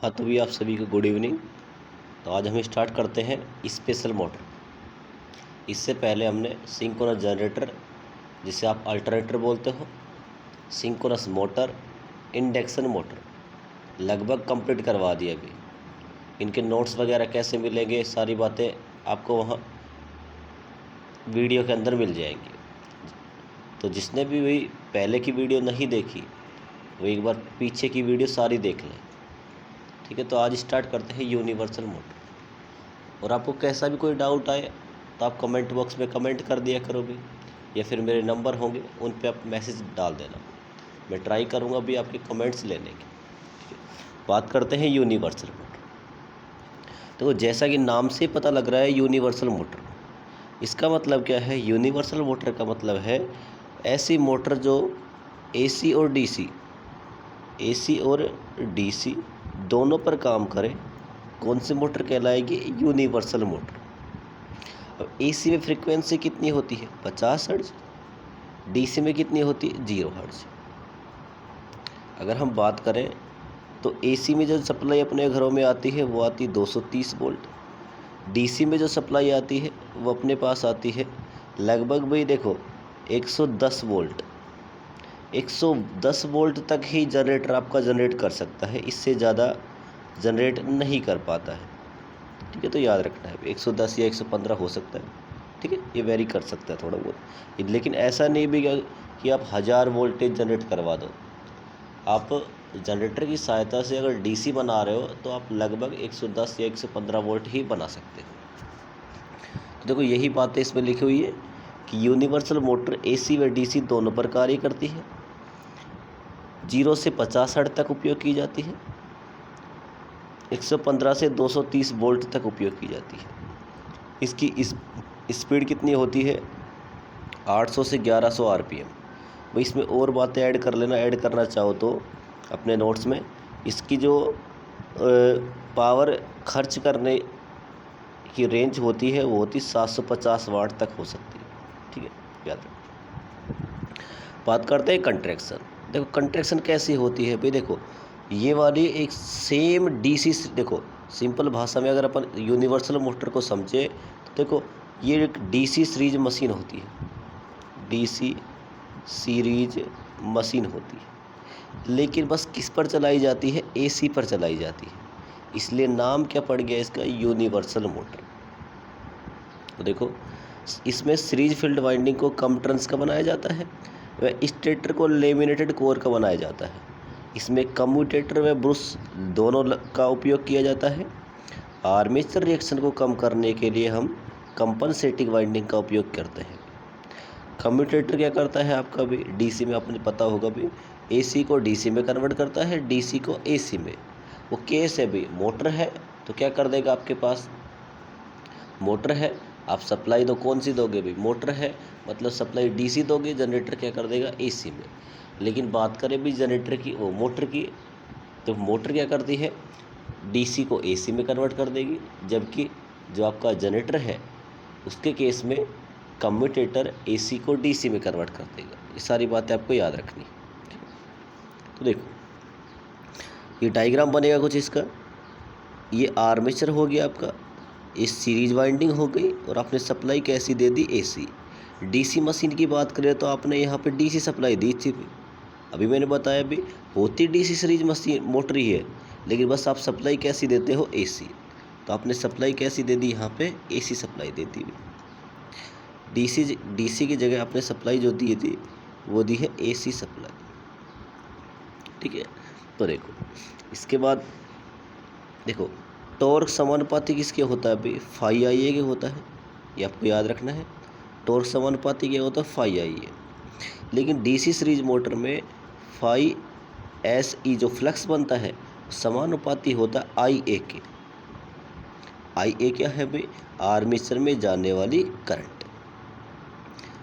हाँ तो भी आप सभी को गुड इवनिंग। तो आज हम स्टार्ट करते हैं स्पेशल मोटर। इससे पहले हमने सिंक्रोनस जनरेटर, जिसे आप अल्टरनेटर बोलते हो, सिंक्रोनस मोटर, इंडक्शन मोटर लगभग कंप्लीट करवा दिया। अभी इनके नोट्स वगैरह कैसे मिलेंगे, सारी बातें आपको वहाँ वीडियो के अंदर मिल जाएंगी। तो जिसने भी पहले की वीडियो नहीं देखी वो एक बार पीछे की वीडियो सारी देख लें। ठीक है, तो आज स्टार्ट करते हैं यूनिवर्सल मोटर। और आपको कैसा भी कोई डाउट आए तो आप कमेंट बॉक्स में कमेंट कर दिया करो भी, या फिर मेरे नंबर होंगे उन पे आप मैसेज डाल देना। मैं ट्राई करूँगा भी आपके कमेंट्स लेने की। ठीक है, बात करते हैं यूनिवर्सल मोटर। तो जैसा कि नाम से पता लग रहा है यूनिवर्सल मोटर, इसका मतलब क्या है? यूनिवर्सल मोटर का मतलब है ऐसी मोटर जो एसी और डीसी दोनों पर काम करे। कौन सी मोटर कहलाएगी? Universal motor. अब एसी में फ्रीक्वेंसी कितनी होती है? 50 हर्ट्ज। डीसी में कितनी होती है? 0 हर्ट्ज। अगर हम बात करें तो एसी में जो सप्लाई अपने घरों में आती है वो आती है 230 वोल्ट। डीसी में जो सप्लाई आती है वो अपने पास आती है लगभग भाई देखो 110 वोल्ट। 110 वोल्ट तक ही जनरेटर आपका जनरेट कर सकता है, इससे ज़्यादा जनरेट नहीं कर पाता है। ठीक है, तो याद रखना है 110 या 115 हो सकता है। ठीक है, ये वेरी कर सकता है थोड़ा बहुत, लेकिन ऐसा नहीं भी कि आप 1000 वोल्टेज जनरेट करवा दो। आप जनरेटर की सहायता से अगर डीसी बना रहे हो तो आप लगभग 110 या 115 वोल्ट ही बना सकते हो। तो देखो यही बातें इसमें लिखी हुई है कि यूनिवर्सल मोटर एसी व डीसी दोनों पर कार्य करती है। 0 से 50 हर्ट्ज तक उपयोग की जाती है। 115 से 230 वोल्ट तक उपयोग की जाती है। इसकी स्पीड कितनी होती है? 800 से 1100 आरपीएम। भाई इसमें और बातें ऐड कर लेना, ऐड करना चाहो तो अपने नोट्स में। इसकी जो पावर खर्च करने की रेंज होती है वो होती 750 वाट तक हो सकती है। ठीक है, याद रखो। बात करते हैं कंट्रैक्शन। देखो कंट्रैक्शन कैसी होती है भाई, देखो ये वाली एक सेम डीसी, देखो सिंपल भाषा में अगर अपन यूनिवर्सल मोटर को समझे तो देखो ये एक डीसी सीरीज मशीन होती है। डीसी सीरीज मशीन होती है, लेकिन बस किस पर चलाई जाती है? एसी पर चलाई जाती है। इसलिए नाम क्या पड़ गया इसका? Universal motor. तो देखो इसमें सीरीज फील्ड वाइंडिंग को कम टर्न्स का बनाया जाता है, वह स्टेटर को लेमिनेटेड कोर का बनाया जाता है। इसमें कम्यूटेटर व ब्रश दोनों का उपयोग किया जाता है। आर्मेचर रिएक्शन को कम करने के लिए हम कंपनसेटिंग वाइंडिंग का उपयोग करते हैं। कम्यूटेटर क्या करता है आपका भी? डीसी में आपने पता होगा भी, एसी को डीसी में कन्वर्ट करता है, डीसी को एसी में। वो केस है भी, मोटर है तो क्या कर देगा आपके पास? मोटर है, आप सप्लाई तो कौन सी दोगे भी? मोटर है मतलब सप्लाई डीसी दोगे, जनरेटर क्या कर देगा? एसी में। लेकिन बात करें भी जनरेटर की, वो मोटर की, तो मोटर क्या करती है? डीसी को एसी में कन्वर्ट कर देगी, जबकि जो आपका जनरेटर है उसके केस में कम्यूटेटर एसी को डीसी में कन्वर्ट कर देगा। ये सारी बातें आपको याद रखनी। तो देखो ये डायग्राम बनेगा कुछ इसका। ये आर्मेचर हो गया आपका, इस सीरीज वाइंडिंग हो गई, और आपने सप्लाई कैसी दे दी? एसी। डीसी मशीन की बात करें तो आपने यहाँ पे डीसी सप्लाई दी थी भी। अभी मैंने बताया भी होती डीसी सीरीज मशीन मोटर ही है, लेकिन बस आप सप्लाई कैसी देते हो? एसी। तो आपने सप्लाई कैसी दे दी? यहाँ पे एसी सप्लाई दे दी। डीसी की जगह आपने सप्लाई जो दी थी वो दी है एसी सप्लाई। ठीक है, तो देखो इसके बाद देखो टॉर्क समानुपाती किसके होता है भाई? फाई आई ए के होता है, ये आपको याद रखना है। टॉर्क समानुपाती क्या होता है? फाई आई ए। लेकिन डीसी सीरीज मोटर में फाई एस ई जो फ्लक्स बनता है समानुपाती होता है आई ए के। आई ए क्या है भाई? आर्मेचर में जाने वाली करंट।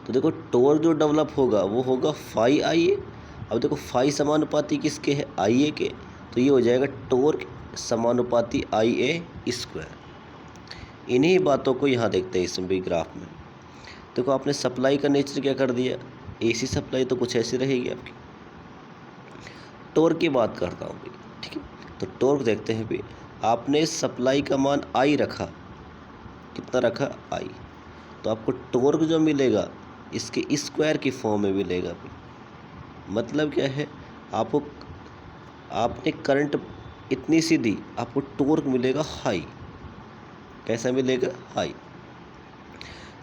तो देखो टॉर्क जो डेवलप होगा वो होगा फाई आई ए। अब देखो फाई समानुपाती किसके है? आई ए के, तो ये हो जाएगा टॉर्क समानुपाती आई ए स्क्वायर। इन्हीं बातों को यहाँ देखते हैं इसमें भी ग्राफ में। देखो आपने सप्लाई का नेचर क्या कर दिया? एसी सप्लाई, तो कुछ ऐसी रहेगी आपकी। टॉर्क की बात करता हूँ भाई, ठीक है। तो टॉर्क देखते हैं भी, आपने सप्लाई का मान आई रखा, कितना रखा आई, तो आपको टॉर्क जो मिलेगा इसके स्क्वायर की फॉर्म में मिलेगा भी। मतलब क्या है, आपको आपने करंट इतनी सी दी, आपको टॉर्क मिलेगा हाई। कैसा मिलेगा? हाई।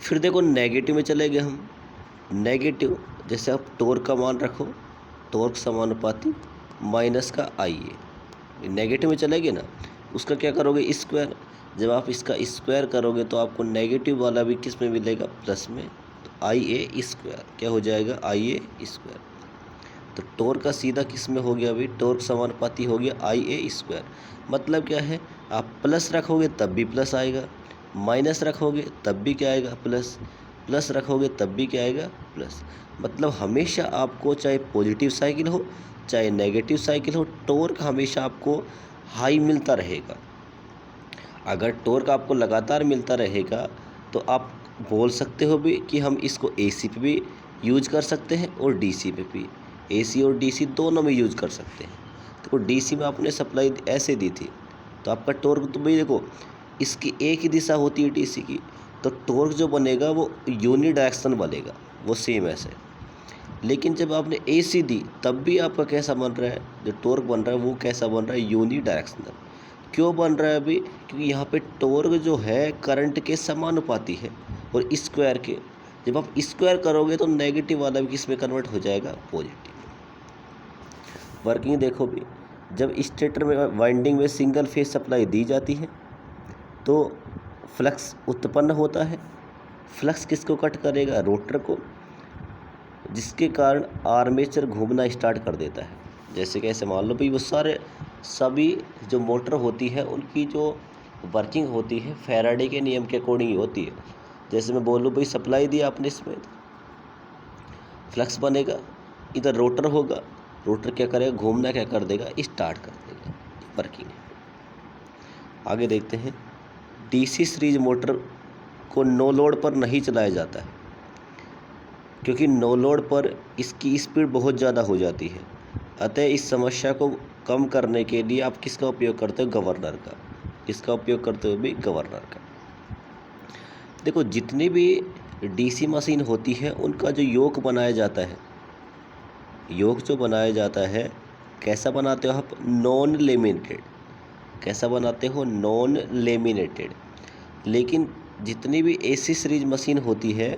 फिर देखो नेगेटिव में चले गए हम। नेगेटिव जैसे आप टॉर्क का मान रखो, टॉर्क समानुपाती माइनस का आई ए, नेगेटिव में चले गए ना, उसका क्या करोगे? स्क्वायर। जब आप इसका स्क्वायर करोगे तो आपको नेगेटिव वाला भी किस में मिलेगा? प्लस में। तो आई ए स्क्वायर क्या हो जाएगा? आई ए स्क्वायर। तो टॉर्क का सीधा किस में हो गया अभी? टॉर्क समानुपाती हो गया आई ए स्क्वायर। मतलब क्या है, आप प्लस रखोगे तब भी प्लस आएगा, माइनस रखोगे तब भी क्या आएगा? प्लस। प्लस रखोगे तब भी क्या आएगा? प्लस। मतलब हमेशा आपको चाहे पॉजिटिव साइकिल हो चाहे नेगेटिव साइकिल हो, टॉर्क हमेशा आपको हाई मिलता रहेगा। अगर टॉर्क आपको लगातार मिलता रहेगा तो आप बोल सकते हो भी कि हम इसको एसी पे भी यूज कर सकते हैं और डीसी पे भी। एसी और डीसी दोनों में यूज कर सकते हैं। देखो डीसी में आपने सप्लाई ऐसे दी थी तो आपका टॉर्क तो भाई देखो इसकी एक ही दिशा होती है डीसी की, तो टॉर्क जो बनेगा वो यूनि डायरेक्शन बनेगा, वो सेम ऐसे। लेकिन जब आपने एसी दी तब भी आपका कैसा बन रहा है? जो टॉर्क बन रहा है वो कैसा बन रहा है? Unidirectional. क्यों बन रहा है अभी? क्योंकि यहाँ पे टॉर्क जो है करंट के समानुपाती है और स्क्वायर के। जब आप स्क्वायर करोगे तो नेगेटिव वाला भी किस में कन्वर्ट हो जाएगा? पॉजिटिव। वर्किंग देखो भी, जब स्टेटर में वाइंडिंग में सिंगल फेज सप्लाई दी जाती है तो फ्लक्स उत्पन्न होता है। फ्लक्स किसको कट करेगा? रोटर को, जिसके कारण आर्मेचर घूमना स्टार्ट कर देता है। जैसे कैसे मान लो भाई, वो सभी जो मोटर होती है उनकी जो वर्किंग होती है फैराडे के नियम के अकॉर्डिंग ही होती है। जैसे मैं बोलूँ भाई सप्लाई दी आपने, इसमें फ्लक्स बनेगा, इधर रोटर होगा, रोटर क्या करेगा? घूमना क्या कर देगा? स्टार्ट कर देगा। वर्किंग है। आगे देखते हैं, डीसी सीरीज मोटर को नो लोड पर नहीं चलाया जाता है क्योंकि नो लोड पर इसकी स्पीड बहुत ज़्यादा हो जाती है। अतः इस समस्या को कम करने के लिए आप किसका उपयोग करते हो? गवर्नर का। किसका उपयोग करते हो भी? गवर्नर का। देखो जितनी भी डीसी मशीन होती है उनका जो योक बनाया जाता है, योक जो बनाया जाता है कैसा बनाते हो आप? Non laminated. कैसा बनाते हो? Non laminated. लेकिन जितनी भी एसी सीरीज मशीन होती है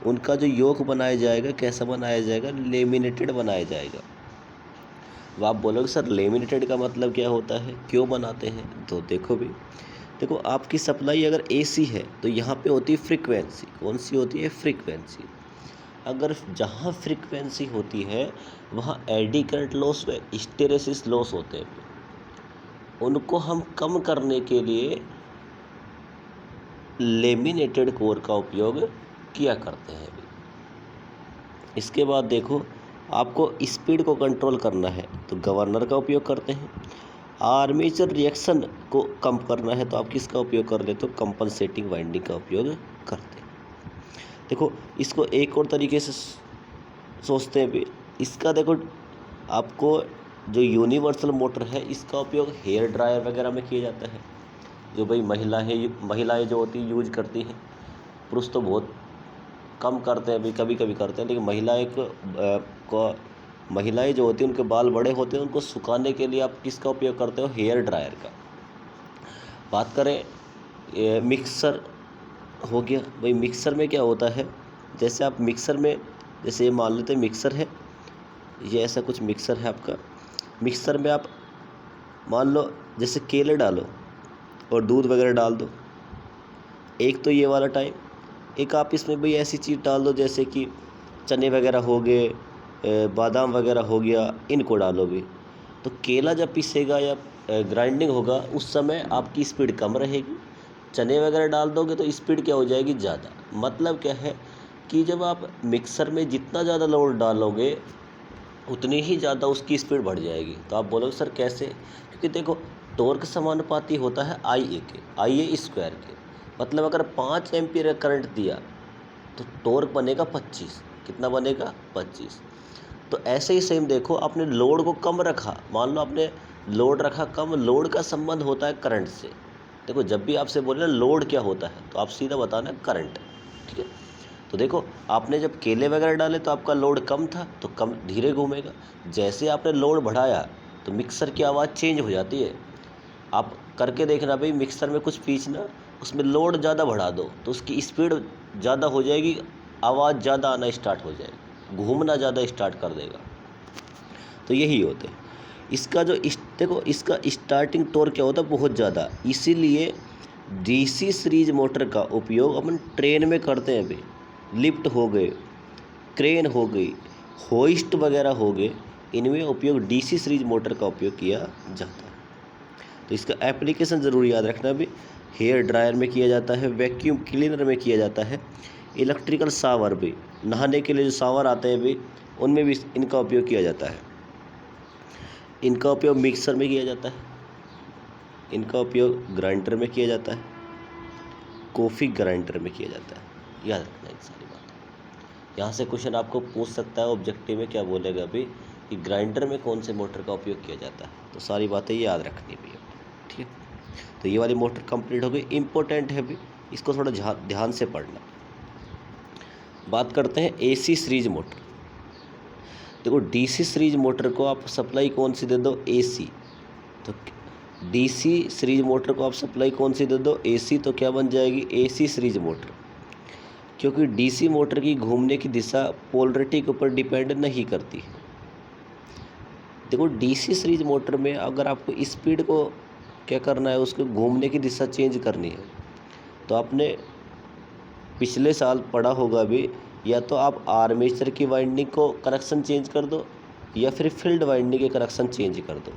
उनका जो योक बनाया जाएगा कैसा बनाया जाएगा? लेमिनेटेड बनाया जाएगा। अब आप बोलोगे सर लेमिनेटेड का मतलब क्या होता है, क्यों बनाते हैं? तो देखो भी, देखो आपकी सप्लाई अगर एसी है तो यहाँ पे होती है फ्रीक्वेंसी। कौन सी होती है? फ्रीक्वेंसी। अगर जहाँ फ्रीक्वेंसी होती है वहाँ एडी करंट लॉस व हिस्टेरेसिस लॉस होते हैं। उनको हम कम करने के लिए लेमिनेटेड कोर का उपयोग किया करते हैं। इसके बाद देखो, आपको स्पीड को कंट्रोल करना है तो गवर्नर का उपयोग करते हैं। आर्मेचर रिएक्शन को कम करना है तो आप किसका उपयोग कर लेते हो? कंपनसेटिंग वाइंडिंग का उपयोग करते हैं। देखो इसको एक और तरीके से सोचते हैं भी, इसका देखो आपको जो यूनिवर्सल मोटर है इसका उपयोग हेयर ड्रायर वगैरह में किया जाता है, जो भाई महिलाएं जो होती यूज करती हैं। पुरुष तो बहुत कम करते हैं, भी कभी कभी करते हैं, लेकिन महिलाएं जो होती हैं उनके बाल बड़े होते हैं, उनको सुखाने के लिए आप किसका उपयोग करते हो? हेयर ड्रायर का। बात करें मिक्सर हो गया, भाई मिक्सर में क्या होता है? जैसे आप मिक्सर में, जैसे ये मान लेते हैं मिक्सर है, ये ऐसा कुछ मिक्सर है आपका। मिक्सर में आप मान लो जैसे केले डालो और दूध वगैरह डाल दो, एक तो ये वाला टाइम। एक आप इसमें भाई ऐसी चीज़ डाल दो जैसे कि चने वगैरह हो गए, बादाम वगैरह हो गया, इनको डालोगे तो केला जब पीसेगा या ग्राइंडिंग होगा उस समय आपकी स्पीड कम रहेगी। चने वगैरह डाल दोगे तो स्पीड क्या हो जाएगी? ज़्यादा। मतलब क्या है कि जब आप मिक्सर में जितना ज़्यादा लोड डालोगे उतनी ही ज़्यादा उसकी स्पीड बढ़ जाएगी। तो आप बोलोगे सर कैसे? क्योंकि देखो टॉर्क समानुपाती होता है आई ए के, आई ए स्क्वायर के। मतलब अगर 5 एम्पीयर करंट दिया तो टॉर्क बनेगा 25। कितना बनेगा? 25। तो ऐसे ही सेम देखो, आपने लोड को कम रखा, मान लो आपने लोड रखा कम, लोड का संबंध होता है करंट से। देखो जब भी आपसे बोले ना लोड क्या होता है तो आप सीधा बताना करंट, ठीक है। तो देखो आपने जब केले वगैरह डाले तो आपका लोड कम था तो कम धीरे घूमेगा, जैसे आपने लोड बढ़ाया तो मिक्सर की आवाज़ चेंज हो जाती है। आप करके देखना भाई, मिक्सर में कुछ पीसना, उसमें लोड ज़्यादा बढ़ा दो तो उसकी स्पीड ज़्यादा हो जाएगी, आवाज़ ज़्यादा आना स्टार्ट हो जाएगी, घूमना ज़्यादा स्टार्ट कर देगा। तो यही होते हैं इसका जो देखो इसका स्टार्टिंग टॉर्क क्या होता है बहुत ज़्यादा, इसीलिए डीसी सीरीज मोटर का उपयोग अपन ट्रेन में करते हैं भाई। लिफ्ट हो गए, क्रेन हो गई, होइस्ट वगैरह हो गए, इनमें उपयोग डीसी सीरीज मोटर का उपयोग किया जाता है। तो इसका एप्लीकेशन ज़रूर याद रखना भी, हेयर ड्रायर में किया जाता है, वैक्यूम क्लीनर में किया जाता है, इलेक्ट्रिकल शावर भी, नहाने के लिए जो शावर आते हैं भी उनमें भी इनका उपयोग किया जाता है। इनका उपयोग मिक्सर में किया जाता है, इनका उपयोग ग्राइंडर में किया जाता है, कॉफ़ी ग्राइंडर में किया जाता है। याद रखना इन सारी बातें। यहाँ से क्वेश्चन आपको पूछ सकता है ऑब्जेक्टिव में, क्या बोलेगा अभी कि ग्राइंडर में कौन से मोटर का उपयोग किया जाता है, तो सारी बातें याद रखनी भी है, ठीक है। तो ये वाली मोटर कंप्लीट हो गई, इम्पोर्टेंट है भी, इसको थोड़ा ध्यान से पढ़ना। बात करते हैं एसी सीरीज मोटर। देखो डीसी सीरीज मोटर को आप सप्लाई कौन सी दे दो, एसी, तो डीसी सीरीज मोटर को आप सप्लाई कौन सी दे दो, एसी, तो क्या बन जाएगी, एसी सीरीज मोटर। क्योंकि डीसी मोटर की घूमने की दिशा पोलरिटी के ऊपर डिपेंड नहीं करती है। देखो डीसी सीरीज मोटर में अगर आपको स्पीड को क्या करना है, उसको घूमने की दिशा चेंज करनी है, तो आपने पिछले साल पढ़ा होगा भी, या तो आप आर्मेचर की वाइंडिंग को कनेक्शन चेंज कर दो या फिर फील्ड वाइंडिंग के कनेक्शन चेंज कर दो।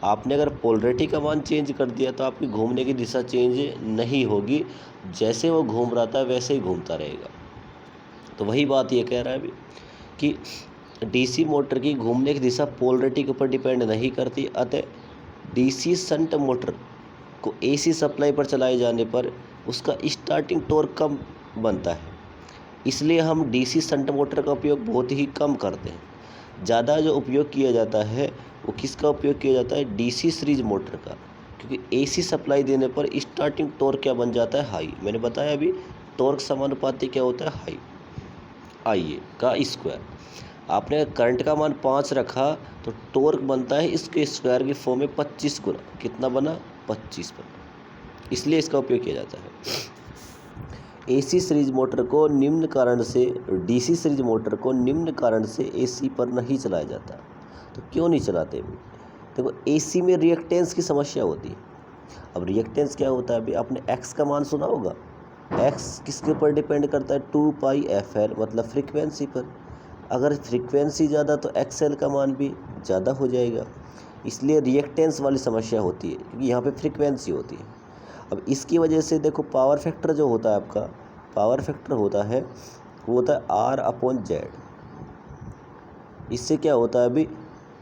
आपने अगर पोलरिटी का मान चेंज कर दिया तो आपकी घूमने की दिशा चेंज नहीं होगी, जैसे वो घूम रहा था वैसे ही घूमता रहेगा। तो वही बात ये कह रहा है अभी कि डीसी मोटर की घूमने की दिशा पोलरिटी के ऊपर डिपेंड नहीं करती, अतः डीसी शंट मोटर को एसी सप्लाई पर चलाए जाने पर उसका स्टार्टिंग टॉर्क कम बनता है, इसलिए हम डीसी शंट मोटर का उपयोग बहुत ही कम करते हैं। ज़्यादा जो उपयोग किया जाता है वो किसका उपयोग किया जाता है, डीसी सीरीज मोटर का, क्योंकि एसी सप्लाई देने पर स्टार्टिंग टॉर्क क्या बन जाता है, हाई। मैंने बताया अभी टॉर्क समानुपाती क्या होता है, हाई, आइए का स्क्वायर। आपने करंट का मान 5 रखा तो टॉर्क बनता है इसके स्क्वायर की फॉर्म में 25 गुना, कितना बना, 25 बना, इसलिए इसका उपयोग किया जाता है। एसी सीरीज मोटर को निम्न कारण से, डीसी सीरीज मोटर को निम्न कारण से एसी पर नहीं चलाया जाता। तो क्यों नहीं चलाते भी, देखो एसी में रिएक्टेंस की समस्या होती है। अब रिएक्टेंस क्या होता है अभी, आपने एक्स का मान सुना होगा, एक्स किसके ऊपर डिपेंड करता है, 2πfl, मतलब फ्रीक्वेंसी पर। अगर फ्रीक्वेंसी ज़्यादा तो एक्सएल का मान भी ज़्यादा हो जाएगा, इसलिए रिएक्टेंस वाली समस्या होती है, क्योंकि यहाँ पे फ्रीक्वेंसी होती है। अब इसकी वजह से देखो पावर फैक्टर जो होता है आपका, पावर फैक्टर होता है वो होता है R/Z। इससे क्या होता है अभी,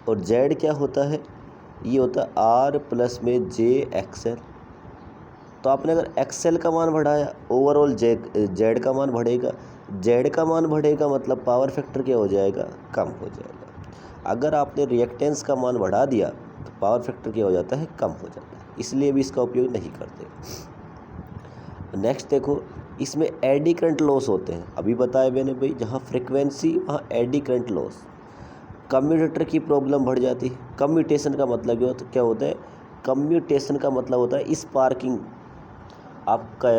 और Z क्या होता है, ये होता है R प्लस में JXL। तो आपने अगर XL का मान बढ़ाया, ओवरऑल Z का मान बढ़ेगा, Z का मान बढ़ेगा मतलब पावर फैक्टर क्या हो जाएगा, कम हो जाएगा। अगर आपने रिएक्टेंस का मान बढ़ा दिया तो पावर फैक्टर क्या हो जाता है, कम हो जाता है, इसलिए भी इसका उपयोग नहीं करते। नेक्स्ट देखो, इसमें एडी करंट लॉस होते हैं, अभी बताया मैंने भाई, जहाँ फ्रीक्वेंसी वहाँ एडी करंट लॉस। कम्यूटेटर की प्रॉब्लम बढ़ जाती है। कम्यूटेशन का मतलब क्या होता है, कम्यूटेशन का मतलब होता है स्पार्किंग। आपका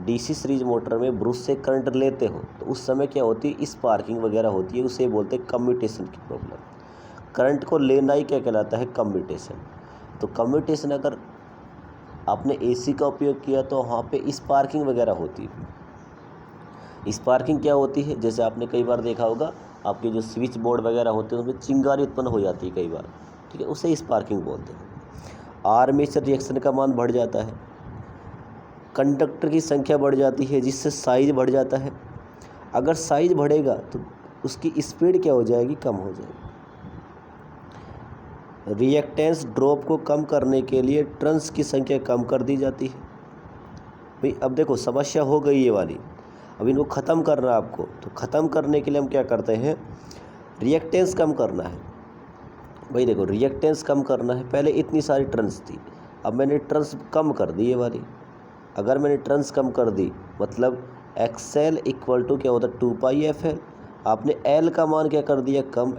डीसी सीरीज मोटर में ब्रश से करंट लेते हो तो उस समय क्या होती है, स्पार्किंग वगैरह होती है, उसे बोलते हैं कम्यूटेशन की प्रॉब्लम। करंट को लेना ही क्या कहलाता है, कम्यूटेशन। तो कम्यूटेशन अगर आपने एसी का उपयोग किया तो वहाँ पे स्पार्किंग वगैरह होती है। स्पार्किंग क्या होती है, जैसे आपने कई बार देखा होगा आपके जो स्विच बोर्ड वगैरह होते हैं उसमें चिंगारी उत्पन्न हो जाती है कई बार, ठीक है, उसे स्पार्किंग बोलते हैं। आर्मेचर रिएक्शन का मान बढ़ जाता है, कंडक्टर की संख्या बढ़ जाती है जिससे साइज बढ़ जाता है। अगर साइज बढ़ेगा तो उसकी स्पीड क्या हो जाएगी, कम हो जाएगी। रिएक्टेंस ड्रॉप को कम करने के लिए टर्न्स की संख्या कम कर दी जाती है। भाई अब देखो समस्या हो गई ये वाली, अब इनको ख़त्म करना है आपको, तो ख़त्म करने के लिए हम क्या करते हैं, रिएक्टेंस कम करना है भाई देखो रिएक्टेंस कम करना है, पहले इतनी सारी टर्न्स थी, अब मैंने टर्न्स कम कर दी ये वाली। अगर मैंने टर्न्स कम कर दी मतलब एक्सएल इक्वल टू क्या होता है 2πfl। आपने एल का मान क्या कर दिया कम,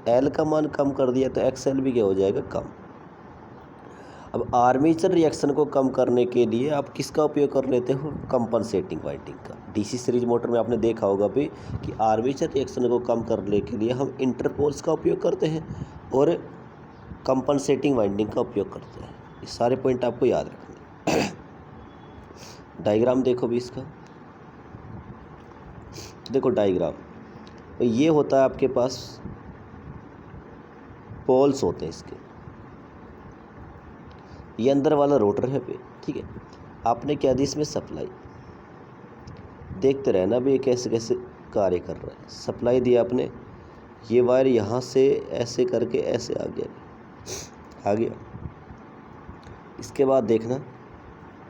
एल का मान कम कर दिया तो एक्सएल भी क्या हो जाएगा कम। अब आर्मेचर रिएक्शन को कम करने के लिए आप किसका उपयोग कर लेते हो, कंपनसेटिंग वाइंडिंग का। डीसी सीरीज मोटर में आपने देखा होगा भी कि आर्मेचर रिएक्शन को कम करने के लिए हम इंटरपोल्स का उपयोग करते हैं और कंपनसेटिंग वाइंडिंग का उपयोग करते हैं। ये सारे पॉइंट आपको याद रखने हैं। डायग्राम देखो भी इसका, देखो डायग्राम ये होता है आपके पास, पोल्स होते हैं इसके, ये अंदर वाला रोटर है पे, ठीक है। आपने क्या दी इसमें सप्लाई, देखते रहना भी ये कैसे कैसे कार्य कर रहा है। सप्लाई दी आपने, ये वायर यहाँ से ऐसे करके ऐसे आ गया। इसके बाद देखना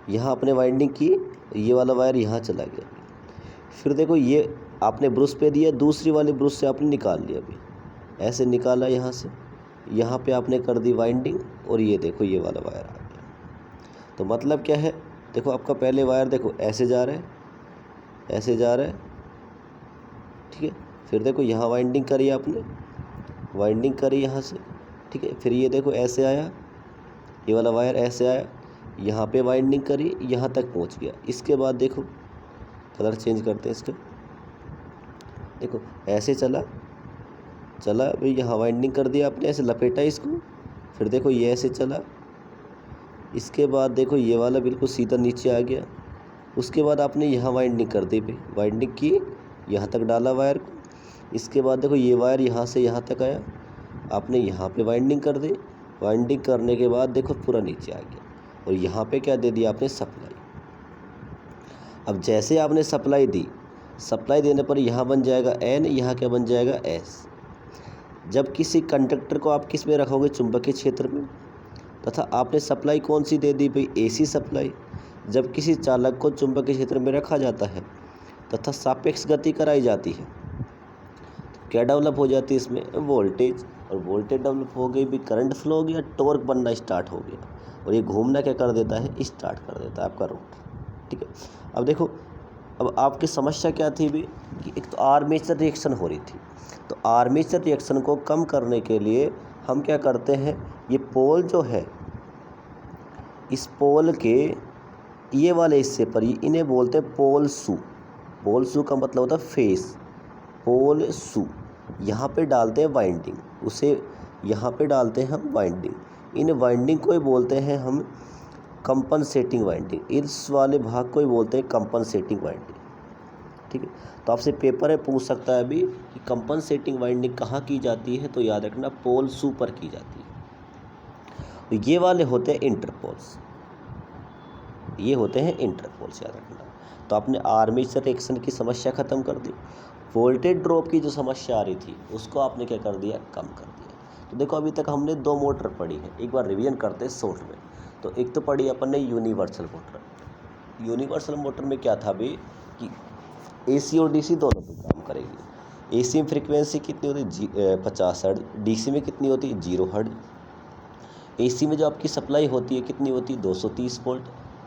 यहाँ आपने वाइंडिंग की, ये वाला वायर यहाँ चला गया। फिर देखो ये आपने ब्रश पे दिया, दूसरी वाली ब्रश से आपने निकाल लिया, अभी ऐसे निकाला यहाँ से, यहाँ पे आपने कर दी वाइंडिंग और ये देखो ये वाला वायर आ गया। तो मतलब क्या है, देखो आपका पहले वायर देखो ऐसे जा रहा है, ऐसे जा रहा है, ठीक है। फिर देखो यहाँ वाइंडिंग करी आपने, वाइंडिंग करी यहाँ से, ठीक है। फिर ये देखो ऐसे आया, ये वाला वायर ऐसे आया, यहाँ पे वाइंडिंग करी, यहाँ तक पहुँच गया। इसके बाद देखो कलर चेंज करते हैं इसका, देखो ऐसे चला भाई, यहाँ वाइंडिंग कर दिया आपने, ऐसे लपेटा इसको। फिर देखो ये ऐसे चला, इसके बाद देखो ये वाला बिल्कुल सीधा नीचे आ गया। उसके बाद आपने यहाँ वाइंडिंग कर दी भाई, वाइंडिंग की, यहाँ तक डाला वायर को। इसके बाद देखो ये वायर यहाँ से यहाँ तक आया, आपने यहाँ पे वाइंडिंग कर दी। वाइंडिंग करने के बाद देखो पूरा नीचे आ गया और यहाँ पे क्या दे दिया आपने, सप्लाई। अब जैसे आपने सप्लाई दी, सप्लाई देने पर यहाँ बन जाएगा एन, यहाँ क्या बन जाएगा एस। जब किसी कंडक्टर को आप किस में रखोगे, चुंबकीय क्षेत्र में, तथा आपने सप्लाई कौन सी दे दी भाई, एसी सप्लाई। जब किसी चालक को चुंबकीय क्षेत्र में रखा जाता है तथा सापेक्ष गति कराई जाती है तो क्या डेवलप हो जाती है इसमें, वोल्टेज। और वोल्टेज डेवलप हो गई भी, करंट फ्लो हो गया, टॉर्क बनना स्टार्ट हो गया और ये घूमना क्या कर देता है, स्टार्ट कर देता है आपका रोटर, ठीक है। अब देखो, अब आपकी समस्या क्या थी भी कि एक तो आर्मेचर रिएक्शन हो रही थी, तो आर्मेचर रिएक्शन को कम करने के लिए हम क्या करते हैं, ये पोल जो है, इस पोल के ये वाले हिस्से पर इन्हें बोलते हैं पोल शू। पोल शू का मतलब होता है फेस, पोल शू। यहाँ पे डालते हैं वाइंडिंग, उसे यहाँ पे डालते हैं हम वाइंडिंग। इन वाइंडिंग को ही बोलते हैं हम कंपनसेटिंग वाइंडिंग। इस वाले भाग को ही बोलते हैं कंपनसेटिंग वाइंडिंग, ठीक है। तो आपसे पेपर में पूछ सकता है अभी कि कंपनसेटिंग वाइंडिंग कहाँ की जाती है, तो याद रखना पोल शू पर की जाती है। ये वाले होते हैं इंटरपोल्स, ये होते हैं इंटरपोल्स, याद रखना। तो आपने आर्मेचर रिएक्शन की समस्या ख़त्म कर दी। वोल्टेज ड्रॉप की जो समस्या आ रही थी उसको आपने क्या कर दिया, कम कर दिया। तो देखो अभी तक हमने 2 मोटर पढ़ी है, एक बार रिवीजन करते हैं शॉर्ट में। तो एक तो पढ़ी अपन ने यूनिवर्सल मोटर। यूनिवर्सल मोटर में क्या था भी कि एसी और डीसी दोनों पे काम करेगी। एसी में फ्रीक्वेंसी कितनी होती है 50 हर्ट्ज, डीसी में कितनी होती है 0 हर्ट्ज। एसी में जो आपकी सप्लाई होती है कितनी होती है 230 वोल्ट,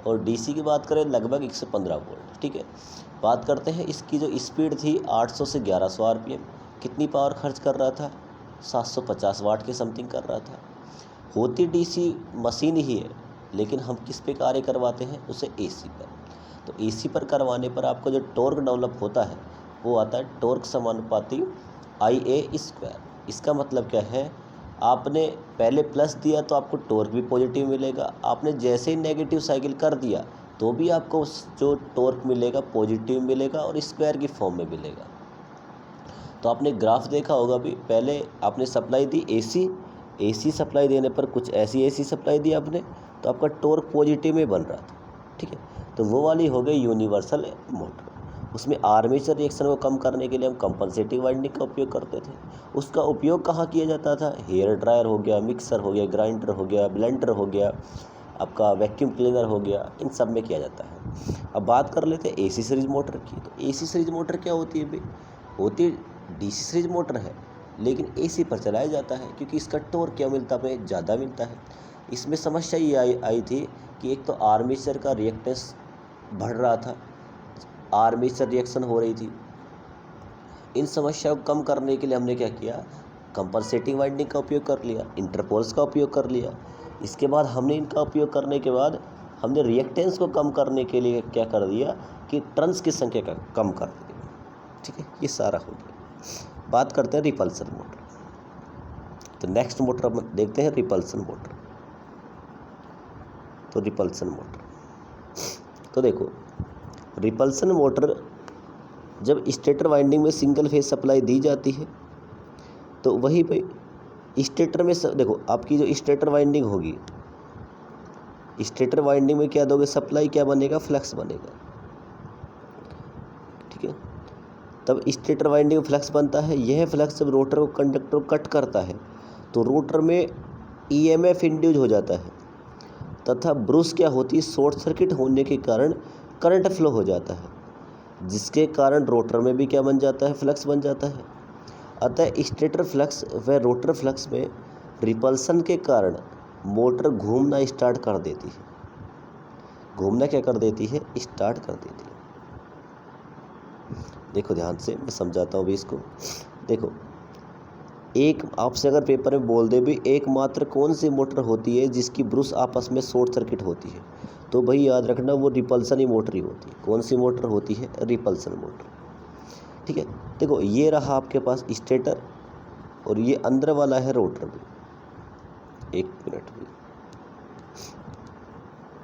और डीसी की बात करें लगभग 115 वोल्ट, ठीक है। बात करते हैं इसकी जो स्पीड थी 800 से 1100 आरपीएम। कितनी पावर खर्च कर रहा था, 750 वाट के समथिंग कर रहा था। होती डीसी मशीन ही है, लेकिन हम किस पे कार्य करवाते हैं, उसे एसी पर। तो एसी पर करवाने पर आपको जो टॉर्क डेवलप होता है वो आता है टॉर्क समानुपाती IA²। इसका मतलब क्या है, आपने पहले प्लस दिया तो आपको टॉर्क भी पॉजिटिव मिलेगा, आपने जैसे ही नेगेटिव साइकिल कर दिया तो भी आपको जो टॉर्क मिलेगा पॉजिटिव मिलेगा और स्क्वायर की फॉर्म में मिलेगा। तो आपने ग्राफ देखा होगा भी, पहले आपने सप्लाई दी एसी सप्लाई देने पर कुछ ऐसी एसी सप्लाई दी आपने, तो आपका टॉर्क पॉजिटिव में बन रहा था, ठीक है। तो वो वाली हो गई यूनिवर्सल मोटर। उसमें आर्मेचर रिएक्शन को कम करने के लिए हम कंपनसेटिंग वाइंडिंग का उपयोग करते थे। उसका उपयोग कहाँ किया जाता था, हेयर ड्रायर हो गया, मिक्सर हो गया, ग्राइंडर हो गया, ब्लेंडर हो गया, आपका वैक्यूम क्लीनर हो गया, इन सब में किया जाता है। अब बात कर लेते हैं एसी सीरीज मोटर की। तो एसी सीरीज मोटर क्या होती है भाई, होती है डीसी सीरीज मोटर है, लेकिन एसी पर चलाया जाता है क्योंकि इसका टॉर्क क्या मिलता है, ज़्यादा मिलता है। इसमें समस्या ये आई थी कि एक तो आर्मेचर का रिएक्टेंस बढ़ रहा था, आर्मेचर रिएक्शन हो रही थी। इन समस्याओं को कम करने के लिए हमने क्या किया, कंपनसेटिंग वाइंडिंग का उपयोग कर लिया, इंटरपोल्स का उपयोग कर लिया। इसके बाद हमने इनका उपयोग करने के बाद हमने रिएक्टेंस को कम करने के लिए क्या कर दिया कि टर्न्स की संख्या का कम कर दिया। ठीक है, ये सारा हो गया। बात करते हैं रिपल्सन मोटर। तो नेक्स्ट मोटर हम देखते हैं रिपल्सन मोटर। तो रिपल्सन मोटर, तो देखो रिपल्सन मोटर जब स्टेटर वाइंडिंग में सिंगल फेज सप्लाई दी जाती है तो वहीं पे स्टेटर में देखो आपकी जो स्टेटर वाइंडिंग होगी, स्टेटर वाइंडिंग में क्या दोगे, सप्लाई क्या बनेगा, फ्लक्स बनेगा। ठीक है, तब स्टेटर वाइंडिंग में फ्लक्स बनता है। यह फ्लक्स जब रोटर को कंडक्टर को कट करता है तो रोटर में ईएमएफ इंड्यूस हो जाता है तथा ब्रूस क्या होती है, शॉर्ट सर्किट होने के कारण करंट फ्लो हो जाता है, जिसके कारण रोटर में भी क्या बन जाता है, फ्लक्स बन जाता है। अतः स्टेटर फ्लक्स व रोटर फ्लक्स में रिपल्सन के कारण मोटर घूमना स्टार्ट कर देती है। घूमना क्या कर देती है, स्टार्ट कर देती है। देखो ध्यान से मैं समझाता हूँ भी इसको। देखो एक आपसे अगर पेपर में बोल दे भी एकमात्र कौन सी मोटर होती है जिसकी ब्रूस आपस में शॉर्ट सर्किट होती है, तो भाई याद रखना वो रिपल्सन ही मोटर ही होती है। कौन सी मोटर होती है, रिपल्सन मोटर। ठीक है, देखो ये रहा आपके पास स्टेटर और ये अंदर वाला है रोटर भी। एक मिनट भी,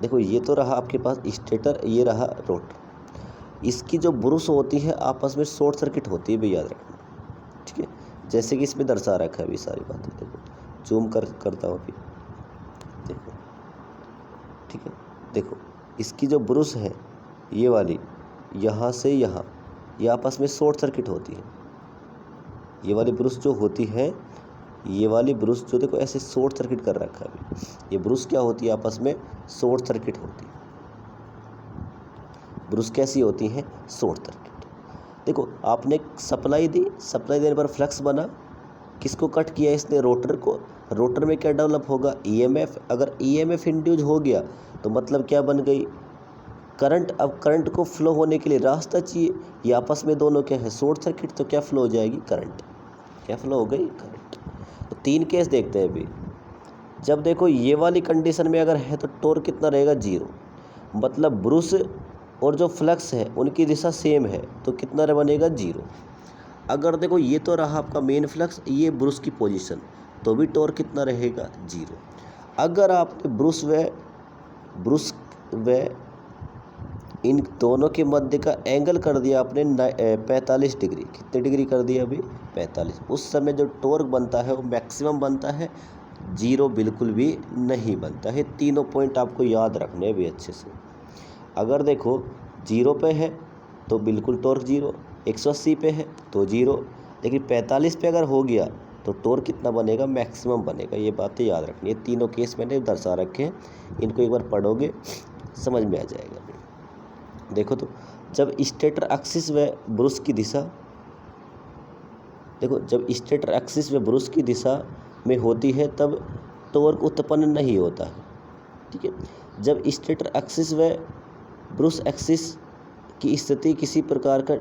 देखो ये तो रहा आपके पास स्टेटर, ये रहा रोटर। इसकी जो ब्रूस होती है आपस में शॉर्ट सर्किट होती है भी, याद रखना। ठीक है, जैसे कि इसमें दर्शा रखा है अभी सारी बातें। देखो जूम करता हूँ अभी, देखो। ठीक है, देखो इसकी जो ब्रूस है ये वाली, यहाँ से यहाँ, ये आपस में शॉर्ट सर्किट होती है। ये वाली ब्रूस जो होती है, ये वाली ब्रूस जो देखो ऐसे शॉर्ट सर्किट कर रखा है अभी, ये ब्रूस क्या होती है, आपस में शॉर्ट सर्किट होती है। ब्रूस कैसी होती है, शॉर्ट सर्किट। देखो आपने सप्लाई दी, सप्लाई देने पर फ्लक्स बना, किसको कट किया इसने, रोटर को। रोटर में क्या डेवलप होगा, ईएमएफ। अगर ईएमएफ इंड्यूस हो गया तो मतलब क्या बन गई, करंट। अब करंट को फ्लो होने के लिए रास्ता चाहिए, ये आपस में दोनों क्या है, शॉर्ट सर्किट, तो क्या फ्लो हो जाएगी, करंट। क्या फ्लो हो गई, करंट। तो 3 केस देखते हैं अभी। जब देखो ये वाली कंडीशन में अगर है तो टॉर्क कितना रहेगा, 0। मतलब ब्रूस और जो फ्लक्स है उनकी दिशा सेम है तो कितना बनेगा, 0। अगर देखो ये तो रहा आपका मेन फ्लक्स, ये ब्रूस की पोजीशन, तो भी टॉर्क कितना रहेगा, 0। अगर आपने ब्रूस व इन दोनों के मध्य का एंगल कर दिया आपने 45 डिग्री। कितने डिग्री कर दिया अभी, 45। उस समय जो टॉर्क बनता है वो मैक्सिमम बनता है, 0 बिल्कुल भी नहीं बनता है। तीनों पॉइंट आपको याद रखने भी अच्छे से। अगर देखो 0 पे है तो बिल्कुल टॉर्क 0, 180 पे है तो 0, लेकिन 45 पे अगर हो गया तो टॉर्क कितना बनेगा, मैक्सिमम बनेगा। ये बातें याद रखनी है। तीनों केस मैंने दर्शा रखे हैं, इनको एक बार पढ़ोगे समझ में आ जाएगा। देखो तो जब स्टेटर एक्सिस व ब्रूस की दिशा, देखो जब स्टेटर एक्सिस व ब्रूस की दिशा में होती है तब टॉर्क उत्पन्न नहीं होता है। ठीक है, जब स्टेटर एक्सिस व ब्रूस एक्सिस की स्थिति किसी प्रकार का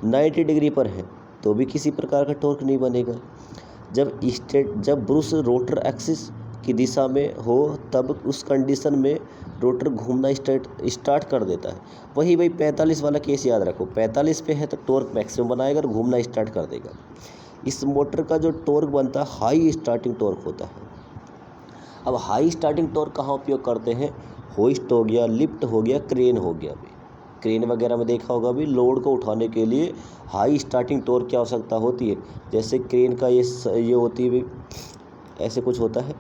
90 डिग्री पर है तो भी किसी प्रकार का टॉर्क नहीं बनेगा। जब ब्रूस रोटर एक्सिस की दिशा में हो तब उस कंडीशन में रोटर घूमना स्टार्ट कर देता है। वही 45 वाला केस याद रखो, 45 पे है तो टॉर्क मैक्सिमम बनाएगा और घूमना स्टार्ट कर देगा। इस मोटर का जो टॉर्क बनता है हाई स्टार्टिंग टॉर्क होता है। अब हाई स्टार्टिंग टॉर्क कहाँ उपयोग करते हैं, होइस्ट हो गया, लिफ्ट हो गया, क्रेन हो गया। भी क्रेन वगैरह में देखा होगा भी, लोड को उठाने के लिए हाई स्टार्टिंग टॉर्क की आवश्यकता होती है। जैसे क्रेन का ये होती है भी, ऐसे कुछ होता है,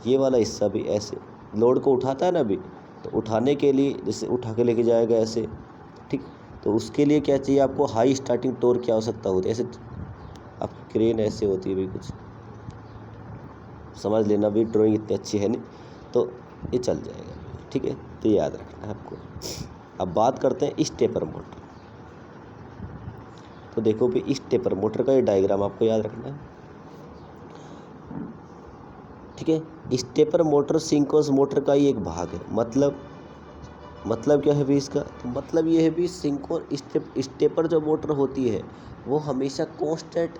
ये वाला हिस्सा भी ऐसे लोड को उठाता है ना भी, तो उठाने के लिए जैसे उठा के लेके जाएगा ऐसे। ठीक, तो उसके लिए क्या चाहिए आपको, हाई स्टार्टिंग टॉर्क की आवश्यकता होती है। ऐसे अब क्रेन ऐसे होती है भी, कुछ समझ लेना भी, ड्राइंग इतनी अच्छी है नहीं तो ये चल जाएगा। ठीक है, तो याद रखना है आपको। अब बात करते हैं स्टेपर मोटर। तो देखो भी स्टेपर मोटर का ये डायग्राम आपको याद रखना है। ठीक है। स्टेपर मोटर सिंक्रोनस मोटर का ही एक भाग है। मतलब क्या है भी इसका, तो मतलब ये है भी स्टेपर जो मोटर होती है वो हमेशा कांस्टेंट,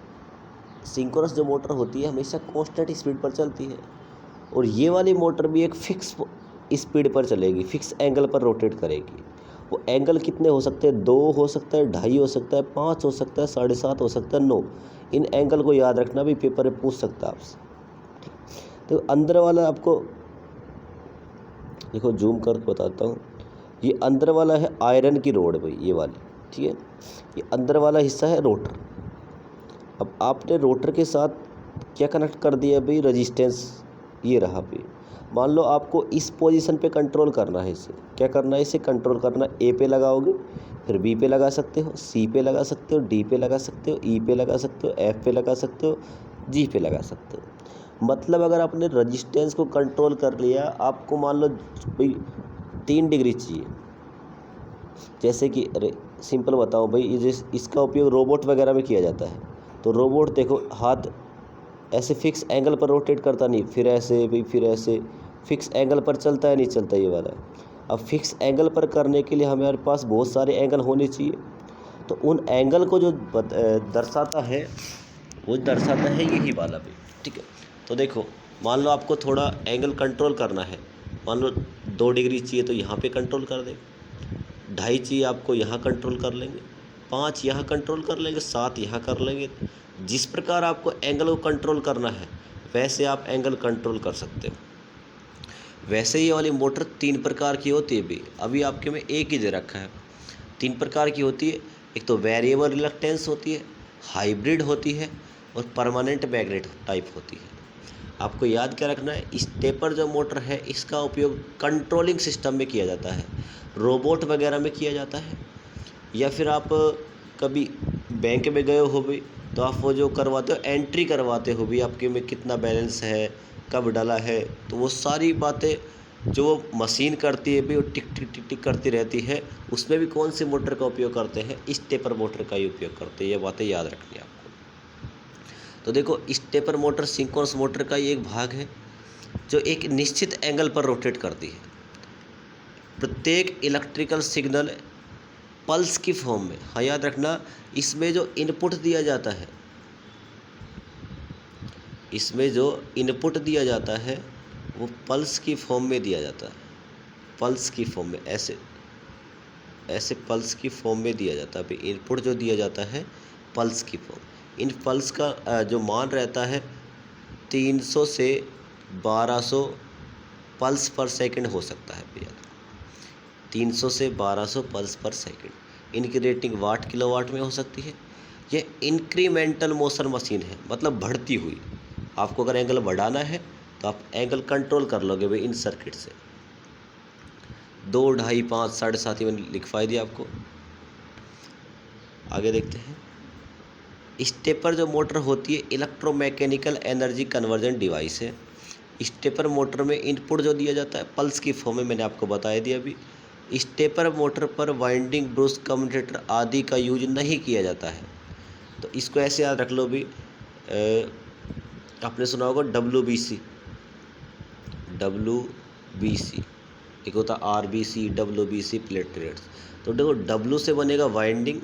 सिंक्रोनस जो मोटर होती है हमेशा कांस्टेंट स्पीड पर चलती है, और ये वाली मोटर भी एक फिक्स स्पीड पर चलेगी, फिक्स एंगल पर रोटेट करेगी। वो एंगल कितने हो सकते हैं, 2 हो सकता है, 2.5 हो सकता है, 5 हो सकता है, 7.5 हो सकता है, 9। इन एंगल को याद रखना भी, पेपर में पूछ सकता है आपसे। तो अंदर वाला आपको देखो जूम कर बताता हूँ। ये अंदर वाला है आयरन की रोड भाई, ये वाली, ठीक है। ये अंदर वाला हिस्सा है रोटर। अब आपने रोटर के साथ क्या कनेक्ट कर दिया भाई, रेजिस्टेंस, ये रहा भाई। मान लो आपको इस पोजीशन पे कंट्रोल करना है, इसे क्या करना है, इसे कंट्रोल करना, ए पे लगाओगे, फिर बी पे लगा सकते हो, सी पे लगा सकते हो, डी पे लगा सकते हो, ई पे लगा सकते हो, एफ पे लगा सकते हो, जी पे लगा सकते हो। मतलब अगर आपने रजिस्टेंस को कंट्रोल कर लिया, आपको मान लो भाई 3 डिग्री चाहिए, जैसे कि अरे सिंपल बताओ भाई, इसका उपयोग रोबोट वगैरह में किया जाता है। तो रोबोट देखो हाथ ऐसे फिक्स एंगल पर रोटेट करता नहीं, फिर ऐसे भाई, फिर ऐसे, फिक्स एंगल पर चलता है, नहीं चलता ये वाला। अब फिक्स एंगल पर करने के लिए हमारे पास बहुत सारे एंगल होने चाहिए, तो उन एंगल को जो दर्शाता है, वो दर्शाता है यही वाला भी, ठीक है। तो देखो मान लो आपको थोड़ा एंगल कंट्रोल करना है, मान लो 2 डिग्री चाहिए तो यहाँ पे कंट्रोल कर दें, 2.5 चाहिए आपको, यहाँ कंट्रोल कर लेंगे, 5 यहाँ कंट्रोल कर लेंगे, 7 यहाँ कर लेंगे। जिस प्रकार आपको एंगल को कंट्रोल करना है वैसे आप एंगल कंट्रोल कर सकते हो। वैसे ये वाली मोटर 3 प्रकार की होती है भी, अभी आपके में एक ही दे रखा है। 3 प्रकार की होती है, एक तो वेरिएबल रिलक्टेंस होती है, हाइब्रिड होती है, और परमानेंट मैग्नेट टाइप होती है। आपको याद क्या रखना है, स्टेपर जो मोटर है इसका उपयोग कंट्रोलिंग सिस्टम में किया जाता है, रोबोट वगैरह में किया जाता है, या फिर आप कभी बैंक में गए हो भी तो आप वो जो करवाते हो, एंट्री करवाते हो भी, आपके में कितना बैलेंस है, कब डाला है, तो वो सारी बातें जो मशीन करती है भी, वो टिक टिक टिक टिक करती रहती है, उसमें भी कौन सी मोटर का उपयोग करते हैं, स्टेपर मोटर का ही उपयोग करते हैं। ये बातें याद रखनी है आपको। तो देखो स्टेपर मोटर सिंक्रोनस मोटर का ही एक भाग है जो एक निश्चित एंगल पर रोटेट करती है। प्रत्येक इलेक्ट्रिकल सिग्नल पल्स की फॉर्म में, हाँ याद रखना, इसमें जो इनपुट दिया जाता है, इसमें जो इनपुट दिया जाता है वो पल्स की फॉर्म में दिया जाता है, पल्स की फॉर्म में, ऐसे ऐसे पल्स की फॉर्म में दिया जाता है। इनपुट जो दिया जाता है पल्स की फॉर्म, इन पल्स का जो मान रहता है 300 से 1200 पल्स पर सेकंड हो सकता है भैया, 300 से 1200 पल्स पर सेकंड। इनकी रेटिंग वाट किलोवाट में हो सकती है। यह इंक्रीमेंटल मोशन मशीन है, मतलब बढ़ती हुई। आपको अगर एंगल बढ़ाना है तो आप एंगल कंट्रोल कर लोगे भाई इन सर्किट से। 2, 2.5, 5, 7.5 ही मैंने लिखवाई दिया आपको। आगे देखते हैं। स्टेपर जो मोटर होती है इलेक्ट्रोमैकेनिकल एनर्जी कन्वर्जन डिवाइस है। स्टेपर मोटर में इनपुट जो दिया जाता है पल्स की फॉर्म में, मैंने आपको बताया दिया अभी। स्टेपर मोटर पर वाइंडिंग, ब्रूस, कम्यूटेटर आदि का यूज नहीं किया जाता है। तो इसको ऐसे याद रख लो भी, आपने सुना होगा WBC, एक होता RBC, WBC प्लेटलेट्स। तो देखो W से बनेगा वाइंडिंग,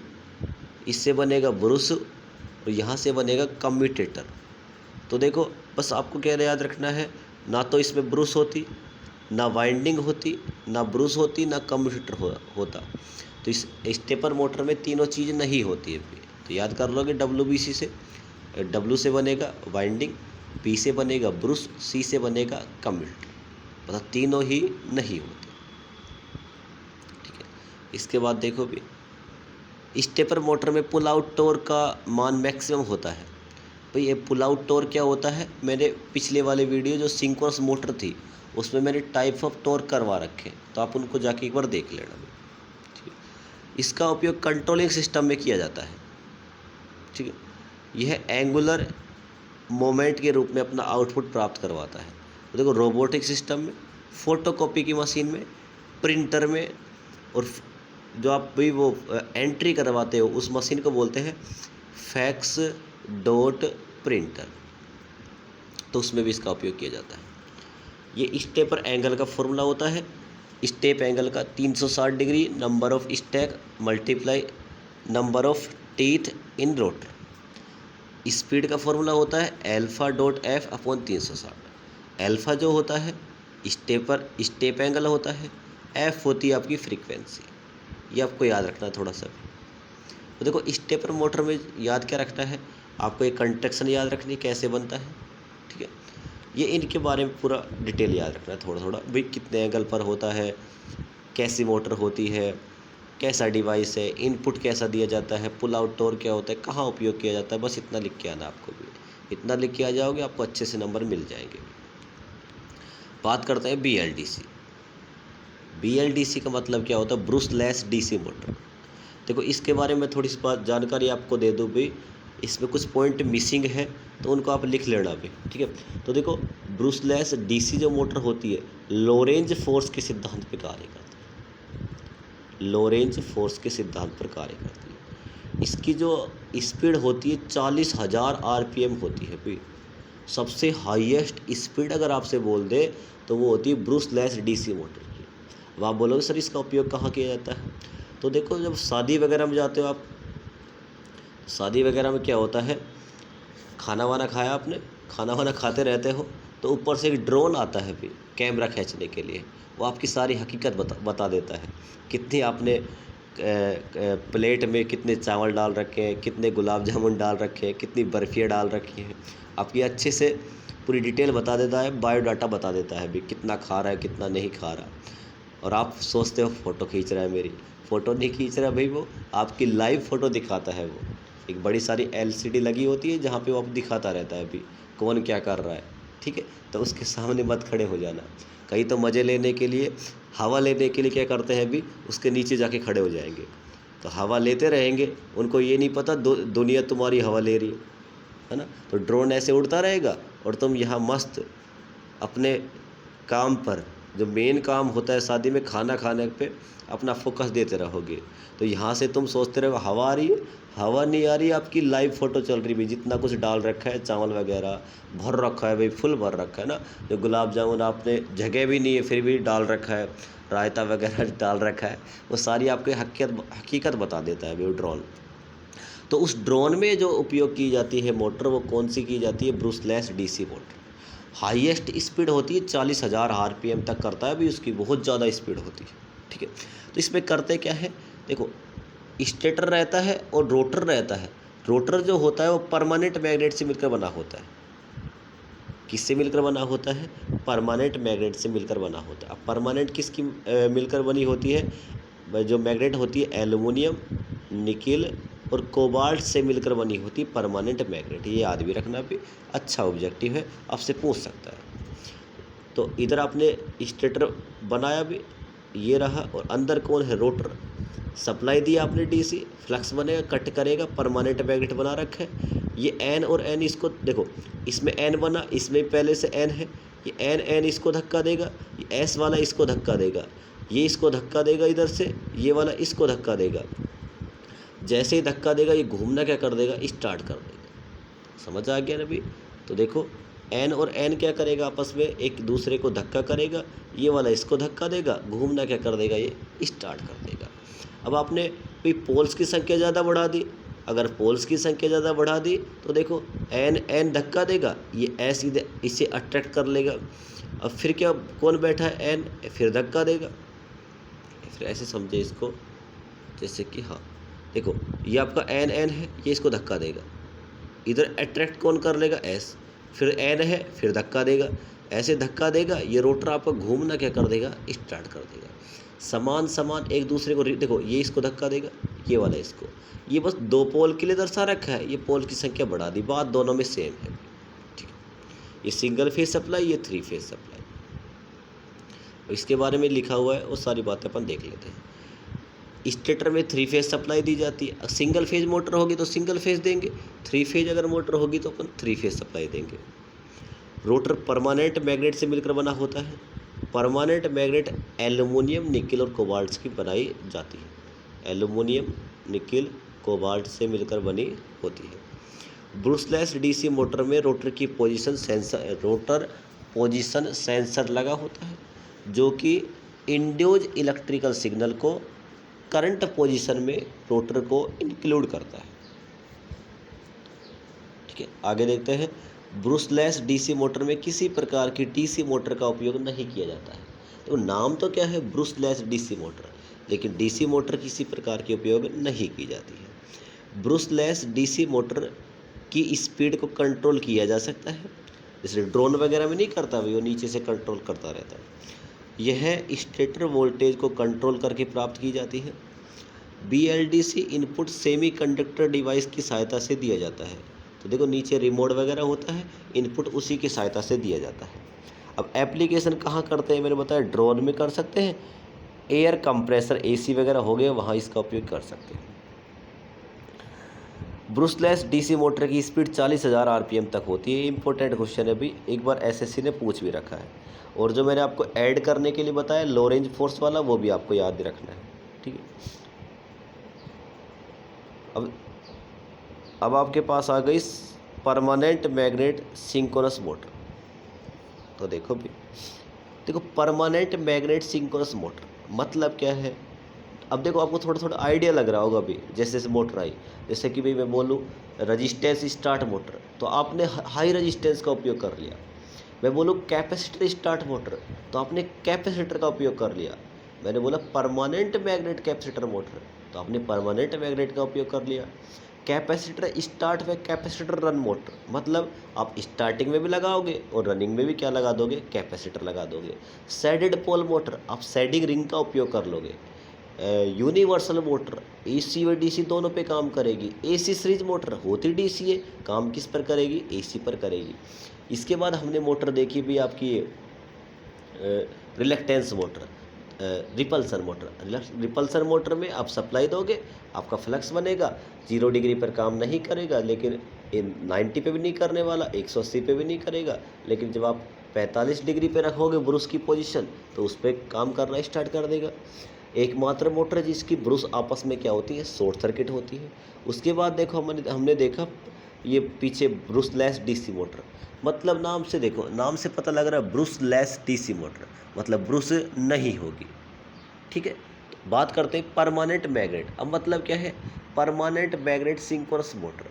इससे बनेगा ब्रूस, और यहाँ से बनेगा कम्यूटेटर। तो देखो बस आपको क्या याद रखना है, ना तो इसमें ब्रूस होती, ना वाइंडिंग होती, ना ब्रूस होती, ना कम्यूटेटर होता। तो इस स्टेपर मोटर में तीनों चीज़ नहीं होती है। तो याद कर लोगे WBC से, W से बनेगा वाइंडिंग, B से बनेगा ब्रूस, C से बनेगा कम्यूटेटर, मतलब तीनों ही नहीं होते। ठीक है। इसके बाद देखो भी, स्टेपर मोटर में पुल आउट टॉर्क का मान मैक्सिमम होता है। भाई ये पुल आउट टॉर्क क्या होता है, मैंने पिछले वाले वीडियो जो सिंक्रोनस मोटर थी उसमें मैंने टाइप ऑफ टॉर्क करवा रखे, तो आप उनको जाके एक बार देख लेना। ठीक है। इसका उपयोग कंट्रोलिंग सिस्टम में किया जाता है। ठीक है। यह एंगुलर मोमेंट के रूप में अपना आउटपुट प्राप्त करवाता है। तो देखो रोबोटिक सिस्टम में, फोटोकॉपी की मशीन में, प्रिंटर में, और जो आप भी वो एंट्री करवाते हो उस मशीन को बोलते हैं फैक्स डॉट प्रिंटर। तो उसमें भी इसका उपयोग किया जाता है। ये स्टेपर एंगल का फॉर्मूला होता है। स्टेप एंगल का 360 degree number of stack multiply number of teeth in rotor. Speed का फॉर्मूला होता है alpha dot F upon 360। Alpha जो होता है स्टेप एंगल होता है, एफ होती है आपकी फ्रीक्वेंसी। ये आपको याद रखना है थोड़ा सा भी। तो देखो स्टेपर मोटर में याद क्या रखना है आपको, एक कंट्रैक्शन याद रखनी कैसे बनता है, ठीक है। ये इनके बारे में पूरा डिटेल याद रखना है थोड़ा थोड़ा भाई, कितने एंगल पर होता है, कैसी मोटर होती है, कैसा डिवाइस है, इनपुट कैसा दिया जाता है, पुल आउट टॉर्क क्या होता है, कहाँ उपयोग किया जाता है। बस इतना लिख के आना आपको भी, इतना लिख के आ जाओगे आपको अच्छे से नंबर मिल जाएंगे। बात करते हैं BLDC। BLDC का मतलब क्या होता है, ब्रूसलेस DC मोटर। देखो इसके बारे में थोड़ी सी बात जानकारी आपको दे दूँ भाई, इसमें कुछ पॉइंट मिसिंग है तो उनको आप लिख लेना भी, ठीक है। तो देखो ब्रूसलेस DC जो मोटर होती है लोरेंज फोर्स के सिद्धांत पर कार्य करती है, लोरेंज फोर्स के सिद्धांत पर कार्य करती है। इसकी जो स्पीड होती है 40,000 RPM होती है भाई। सबसे हाईएस्ट स्पीड अगर आपसे बोल दे तो वो होती है ब्रूसलेस DC मोटर की। अब आप बोलोगे सर इसका उपयोग कहाँ किया जाता है, तो देखो जब शादी वगैरह में जाते हो आप, शादी वगैरह में क्या होता है, खाना वाना खाया आपने, खाना वाना खाते रहते हो तो ऊपर से एक ड्रोन आता है भी कैमरा खींचने के लिए। वो आपकी सारी हकीकत बता देता है, कितनी आपने प्लेट में कितने चावल डाल रखे हैं, कितने गुलाब जामुन डाल रखे हैं, कितनी बर्फियाँ डाल रखी हैं, आपकी अच्छे से पूरी डिटेल बता देता है, बायोडाटा बता देता है भी कितना खा रहा है कितना नहीं खा रहा। और आप सोचते हो फ़ोटो खींच रहा है, मेरी फ़ोटो नहीं खींच रहा भाई, वो आपकी लाइव फ़ोटो दिखाता है। वो एक बड़ी सारी LCD लगी होती है जहाँ पे वो आप दिखाता रहता है अभी कौन क्या कर रहा है, ठीक है। तो उसके सामने मत खड़े हो जाना। कहीं तो मज़े लेने के लिए, हवा लेने के लिए क्या करते हैं अभी, उसके नीचे जाके खड़े हो जाएंगे तो हवा लेते रहेंगे। उनको ये नहीं पता दुनिया तुम्हारी हवा ले रही है ना। तो ड्रोन ऐसे उड़ता रहेगा और तुम यहाँ मस्त अपने काम पर, जो मेन काम होता है शादी में खाना खाने पे, अपना फोकस देते रहोगे। तो यहाँ से तुम सोचते रहो हवा आ रही है, हवा नहीं आ रही, आपकी लाइव फ़ोटो चल रही भाई। जितना कुछ डाल रखा है, चावल वगैरह भर रखा है भाई, फुल भर रखा है ना। जो गुलाब जामुन आपने जगह भी नहीं है फिर भी डाल रखा है, रायता वगैरह डाल रखा है, वो सारी आपकी हकीकत बता देता है भाई ड्रोन। तो उस ड्रोन में जो उपयोग की जाती है मोटर, वो कौन सी की जाती है, Brussels DC motor. Highest speed होती है 40,000 RPM तक करता है भी, उसकी बहुत ज़्यादा स्पीड होती है, ठीक है। तो इसमें करते क्या है, देखो स्टेटर रहता है और रोटर रहता है। रोटर जो होता है वो परमानेंट मैग्नेट से मिलकर बना होता है। किससे मिलकर बना होता है, परमानेंट मैग्नेट से मिलकर बना होता है। अब परमानेंट किसकी मिलकर बनी होती है, जो मैग्नेट होती है एल्युमिनियम, निकिल और कोबाल्ट से मिलकर बनी होती है परमानेंट मैग्नेट। ये याद भी रखना भी, अच्छा ऑब्जेक्टिव है, आपसे पूछ सकता है। तो इधर आपने स्टेटर बनाया भी, ये रहा, और अंदर कौन है, रोटर। सप्लाई दिया आपने DC, फ्लक्स बनेगा, कट करेगा, परमानेंट मैग्नेट बना रखा है। ये N और N, इसको देखो इसमें N बना, इसमें पहले से N है, ये N इसको धक्का देगा, ये S वाला इसको धक्का देगा, ये इसको धक्का देगा इधर से, ये वाला इसको धक्का देगा। जैसे ही धक्का देगा ये घूमना क्या कर देगा, स्टार्ट कर देगा। समझ आ गया ना भाई। तो देखो N और N क्या करेगा, आपस में एक दूसरे को धक्का करेगा, ये वाला इसको धक्का देगा, घूमना क्या कर देगा, ये स्टार्ट कर देगा। अब आपने भाई पोल्स की संख्या ज़्यादा बढ़ा दी, अगर पोल्स की संख्या ज़्यादा बढ़ा दी तो देखो N धक्का देगा, ये S इसे अट्रैक्ट कर लेगा। अब फिर क्या, कौन बैठा है, N, फिर धक्का देगा। फिर ऐसे समझे इसको, जैसे कि हाँ देखो ये आपका N है, ये इसको धक्का देगा, इधर अट्रैक्ट कौन कर लेगा, S, फिर N है, फिर धक्का देगा, ऐसे धक्का देगा, ये रोटर आपका घूमना क्या कर देगा, स्टार्ट कर देगा। समान एक दूसरे को, देखो ये इसको धक्का देगा, ये वाला इसको, ये बस 2 पोल के लिए दर्शा रखा है, ये पोल की संख्या बढ़ा दी, बात दोनों में सेम है, ठीक है। ये सिंगल फेज सप्लाई, ये 3 फेज सप्लाई, इसके बारे में लिखा हुआ है, वो सारी बातें अपन देख लेते हैं। स्टेटर में 3 फेज सप्लाई दी जाती है। सिंगल फेज मोटर होगी तो सिंगल फेज देंगे, 3 फेज अगर मोटर होगी तो अपन 3 फेज सप्लाई देंगे। रोटर परमानेंट मैग्नेट से मिलकर बना होता है। परमानेंट मैग्नेट एल्युमिनियम, निकिल और कोबाल्ट की बनाई जाती है। एल्युमिनियम, निकिल, कोबाल्ट से मिलकर बनी होती है। ब्रूसलेस डीसी मोटर में रोटर पोजीशन सेंसर लगा होता है, जो कि इंड्यूज इलेक्ट्रिकल सिग्नल को करंट पोजीशन में रोटर को इंक्लूड करता है। ठीक है, आगे देखते हैं। ब्रूसलेस डीसी मोटर में किसी प्रकार की डीसी मोटर का उपयोग नहीं किया जाता है। तो नाम तो क्या है, ब्रूसलेस डीसी मोटर, लेकिन डीसी मोटर किसी प्रकार के उपयोग नहीं की जाती है। ब्रूसलेस डीसी मोटर की स्पीड को कंट्रोल किया जा सकता है, जैसे ड्रोन वगैरह में नहीं करता भाई, वो नीचे से कंट्रोल करता रहता है। यह स्टेटर वोल्टेज को कंट्रोल करके प्राप्त की जाती है। BLDC इनपुट सेमीकंडक्टर डिवाइस की सहायता से दिया जाता है। तो देखो नीचे रिमोट वगैरह होता है, इनपुट उसी की सहायता से दिया जाता है। अब एप्लीकेशन कहाँ करते हैं, मैंने बताया ड्रोन में कर सकते हैं, एयर कंप्रेसर AC वगैरह हो गए वहाँ इसका उपयोग कर सकते हैं। ब्रूसलेस डीसी मोटर की स्पीड 40,000 RPM तक होती है। इंपॉर्टेंट क्वेश्चन है भी, एक बार SSC ने पूछ भी रखा है। और जो मैंने आपको ऐड करने के लिए बताया लो रेंज फोर्स वाला, वो भी आपको याद रखना है। ठीक है, अब आपके पास आ गई परमानेंट मैग्नेट सिंक्रोनस मोटर। तो देखो भी, देखो परमानेंट मैग्नेट सिंक्रोनस मोटर मतलब क्या है। अब देखो आपको थोड़ा थोड़ा आइडिया लग रहा होगा अभी, जैसे जैसे मोटर आई, जैसे कि भाई मैं बोलूँ रजिस्टेंस स्टार्ट मोटर, तो आपने हाई रजिस्टेंस का उपयोग कर लिया। मैं बोलूँ कैपेसिटर स्टार्ट मोटर, तो आपने कैपेसिटर का उपयोग कर लिया। मैंने बोला परमानेंट मैग्नेट कैपेसिटर मोटर, तो आपने परमानेंट मैग्नेट का उपयोग कर लिया। कैपेसिटर स्टार्ट व कैपेसिटर रन मोटर, मतलब आप स्टार्टिंग में भी लगाओगे और रनिंग में भी क्या लगा दोगे, कैपेसिटर लगा दोगे। सैडेड पोल मोटर, आप सैडिंग रिंग का उपयोग कर लोगे। यूनिवर्सल मोटर AC व DC दोनों पे काम करेगी। AC सीरीज मोटर होती DC है, काम किस पर करेगी, AC पर करेगी। इसके बाद हमने मोटर देखी भी आपकी reluctance motor, repulsion motor. Repulsion motor में आप सप्लाई दोगे, आपका फ्लक्स बनेगा, 0 डिग्री पर काम नहीं करेगा, लेकिन 90 पे भी नहीं करने वाला, 180 पे भी नहीं करेगा, लेकिन जब आप 45 डिग्री पे रखोगे ब्रूस की पोजीशन, तो उस पर काम करना स्टार्ट कर देगा। एकमात्र मोटर जिसकी ब्रूस आपस में क्या होती है, शॉर्ट सर्किट होती है। उसके बाद देखो हमने देखा ये पीछे ब्रूसलेस डीसी मोटर, मतलब नाम से देखो, नाम से पता लग रहा है ब्रूसलेस डीसी मोटर, मतलब ब्रूस नहीं होगी। ठीक है, बात करते हैं परमानेंट मैग्नेट। अब मतलब क्या है, परमानेंट मैग्नेट सिंक्रोनस मोटर।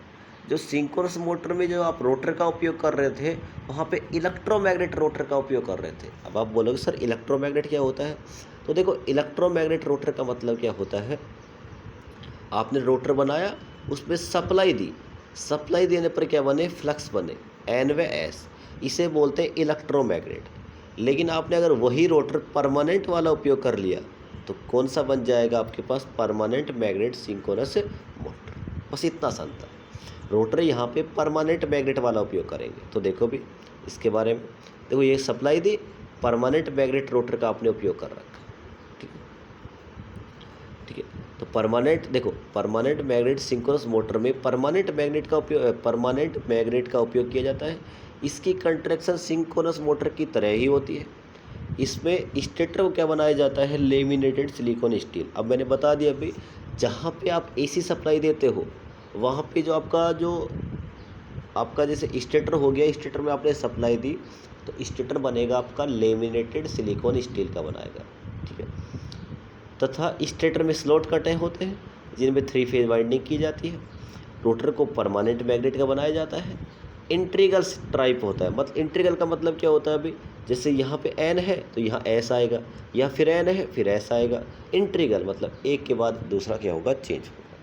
जो सिंक्रोनस मोटर में जो आप रोटर का उपयोग कर रहे थे, वहाँ पे इलेक्ट्रोमैग्नेट रोटर का उपयोग कर रहे थे। अब आप बोलोगे सर इलेक्ट्रोमैग्नेट क्या होता है, तो देखो इलेक्ट्रोमैग्नेट रोटर का मतलब क्या होता है, आपने रोटर बनाया, उसमें सप्लाई दी, सप्लाई देने पर क्या बने, फ्लक्स बने, N व S, इसे बोलते हैं इलेक्ट्रोमैग्नेट। लेकिन आपने अगर वही रोटर परमानेंट वाला उपयोग कर लिया, तो कौन सा बन जाएगा आपके पास, परमानेंट मैग्नेट सिंक्रोनस मोटर। बस इतना सा अंतर, रोटर यहाँ पे परमानेंट मैग्नेट वाला उपयोग करेंगे। तो देखो भी इसके बारे में, देखो ये सप्लाई दी, परमानेंट मैग्नेट रोटर का आपने उपयोग कर रखा। ठीक है, तो परमानेंट, देखो परमानेंट मैग्नेट सिंक्रोनस मोटर में परमानेंट मैग्नेट का उपयोग किया जाता है। इसकी कंट्रैक्शन सिंक्रोनस मोटर की तरह ही होती है। इसमें स्टेटर को क्या बनाया जाता है, लेमिनेटेड सिलिकॉन स्टील। अब मैंने बता दिया अभी, जहाँ पे आप AC सप्लाई देते हो, वहाँ पे जो आपका जैसे स्टेटर हो गया, स्टेटर में आपने सप्लाई दी, तो स्टेटर बनेगा आपका लेमिनेटेड सिलिकॉन स्टील का बनाएगा। ठीक है, तथा स्टेटर में स्लॉट कटे होते हैं, जिनमें 3 फेज वाइंडिंग की जाती है। रोटर को परमानेंट मैग्नेट का बनाया जाता है। इंट्रीगल टाइप होता है, मतलब इंट्रीगल का मतलब क्या होता है अभी, जैसे यहाँ पे N है तो यहाँ S आएगा, या फिर N है फिर S आएगा। इंट्रीगल मतलब एक के बाद दूसरा क्या होगा, चेंज होगा।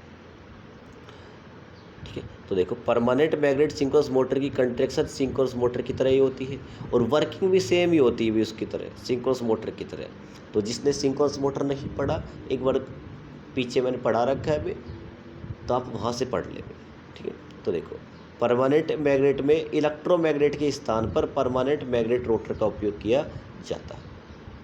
ठीक है, तो देखो परमानेंट मैग्नेट सिंक्रोनस मोटर की कंट्रैक्शन सिंक्रोनस मोटर की तरह ही होती है, और वर्किंग भी सेम ही होती है भी उसकी तरह, सिंक्रोनस मोटर की तरह। तो जिसने सिंक्रोनस मोटर नहीं पढ़ा, एक बार पीछे मैंने पढ़ा रखा है अभी, तो आप वहाँ से पढ़ लेंगे। ठीक है, तो देखो परमानेंट मैग्नेट में इलेक्ट्रोमैग्नेट के स्थान पर परमानेंट मैग्नेट रोटर का उपयोग किया जाता है।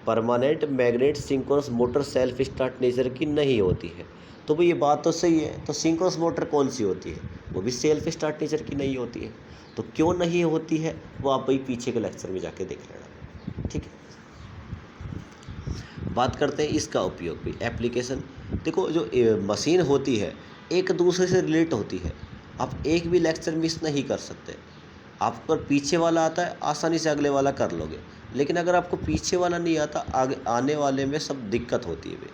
Permanent magnet synchronous motor self start nature की नहीं होती है। तो भाई ये बात तो सही है, तो सिंक्रोनस मोटर कौन सी होती है, वो भी सेल्फ स्टार्ट नेचर की नहीं होती है। तो क्यों नहीं होती है, वो आप भाई पीछे के लेक्चर में जाके देख लेना। ठीक है, बात करते हैं इसका उपयोग भी, एप्लीकेशन। देखो जो मशीन होती है एक दूसरे से रिलेट होती है। आप एक भी लेक्चर मिस नहीं कर सकते। आपको अगर पीछे वाला आता है आसानी से अगले वाला कर लोगे, लेकिन अगर आपको पीछे वाला नहीं आता आगे आने वाले में सब दिक्कत होती है भाई।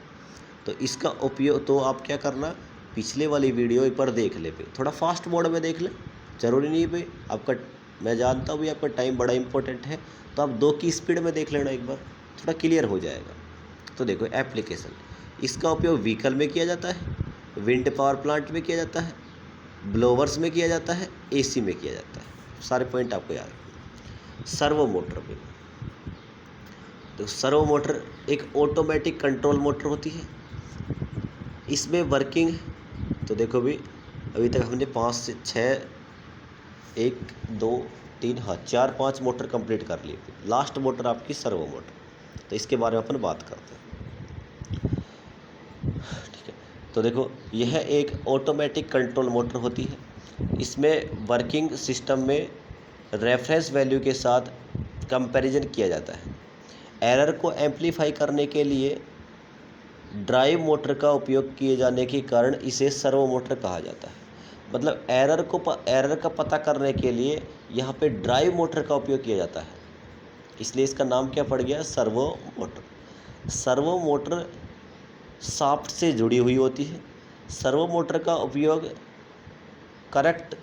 तो इसका उपयोग तो आप क्या करना, पिछले वाली वीडियो एक बार देख ले भाई, थोड़ा फास्ट मोड में देख ले, ज़रूरी नहीं भाई आपका, मैं जानता हूँ भाई आपका टाइम बड़ा इंपॉर्टेंट है, तो आप 2 की स्पीड में देख लेना एक बार, थोड़ा क्लियर हो जाएगा। तो देखो एप्लीकेशन, इसका उपयोग व्हीकल में किया जाता है, विंड पावर प्लांट में किया जाता है, ब्लोवर्स में किया जाता है, एसी में किया जाता है। सारे पॉइंट आपको याद रखना। सर्वो मोटर पे, तो सर्वो मोटर एक ऑटोमेटिक कंट्रोल मोटर होती है। इसमें वर्किंग, तो देखो भी अभी तक हमने 5 से 6, 1 2 3 हाँ 4 5 मोटर कंप्लीट कर लिए। लास्ट मोटर आपकी सर्वो मोटर, तो इसके बारे में अपन बात करते हैं। ठीक है, तो देखो यह एक ऑटोमेटिक कंट्रोल मोटर होती है। इसमें वर्किंग सिस्टम में रेफरेंस वैल्यू के साथ कंपैरिजन किया जाता है। एरर को एम्पलीफाई करने के लिए ड्राइव मोटर का उपयोग किए जाने के कारण इसे सर्वो मोटर कहा जाता है। मतलब एरर का पता करने के लिए यहाँ पे ड्राइव मोटर का उपयोग किया जाता है, इसलिए इसका नाम क्या पड़ गया, servo motor. Servo motor shaft से जुड़ी हुई होती है। सर्वो मोटर का उपयोग करेक्ट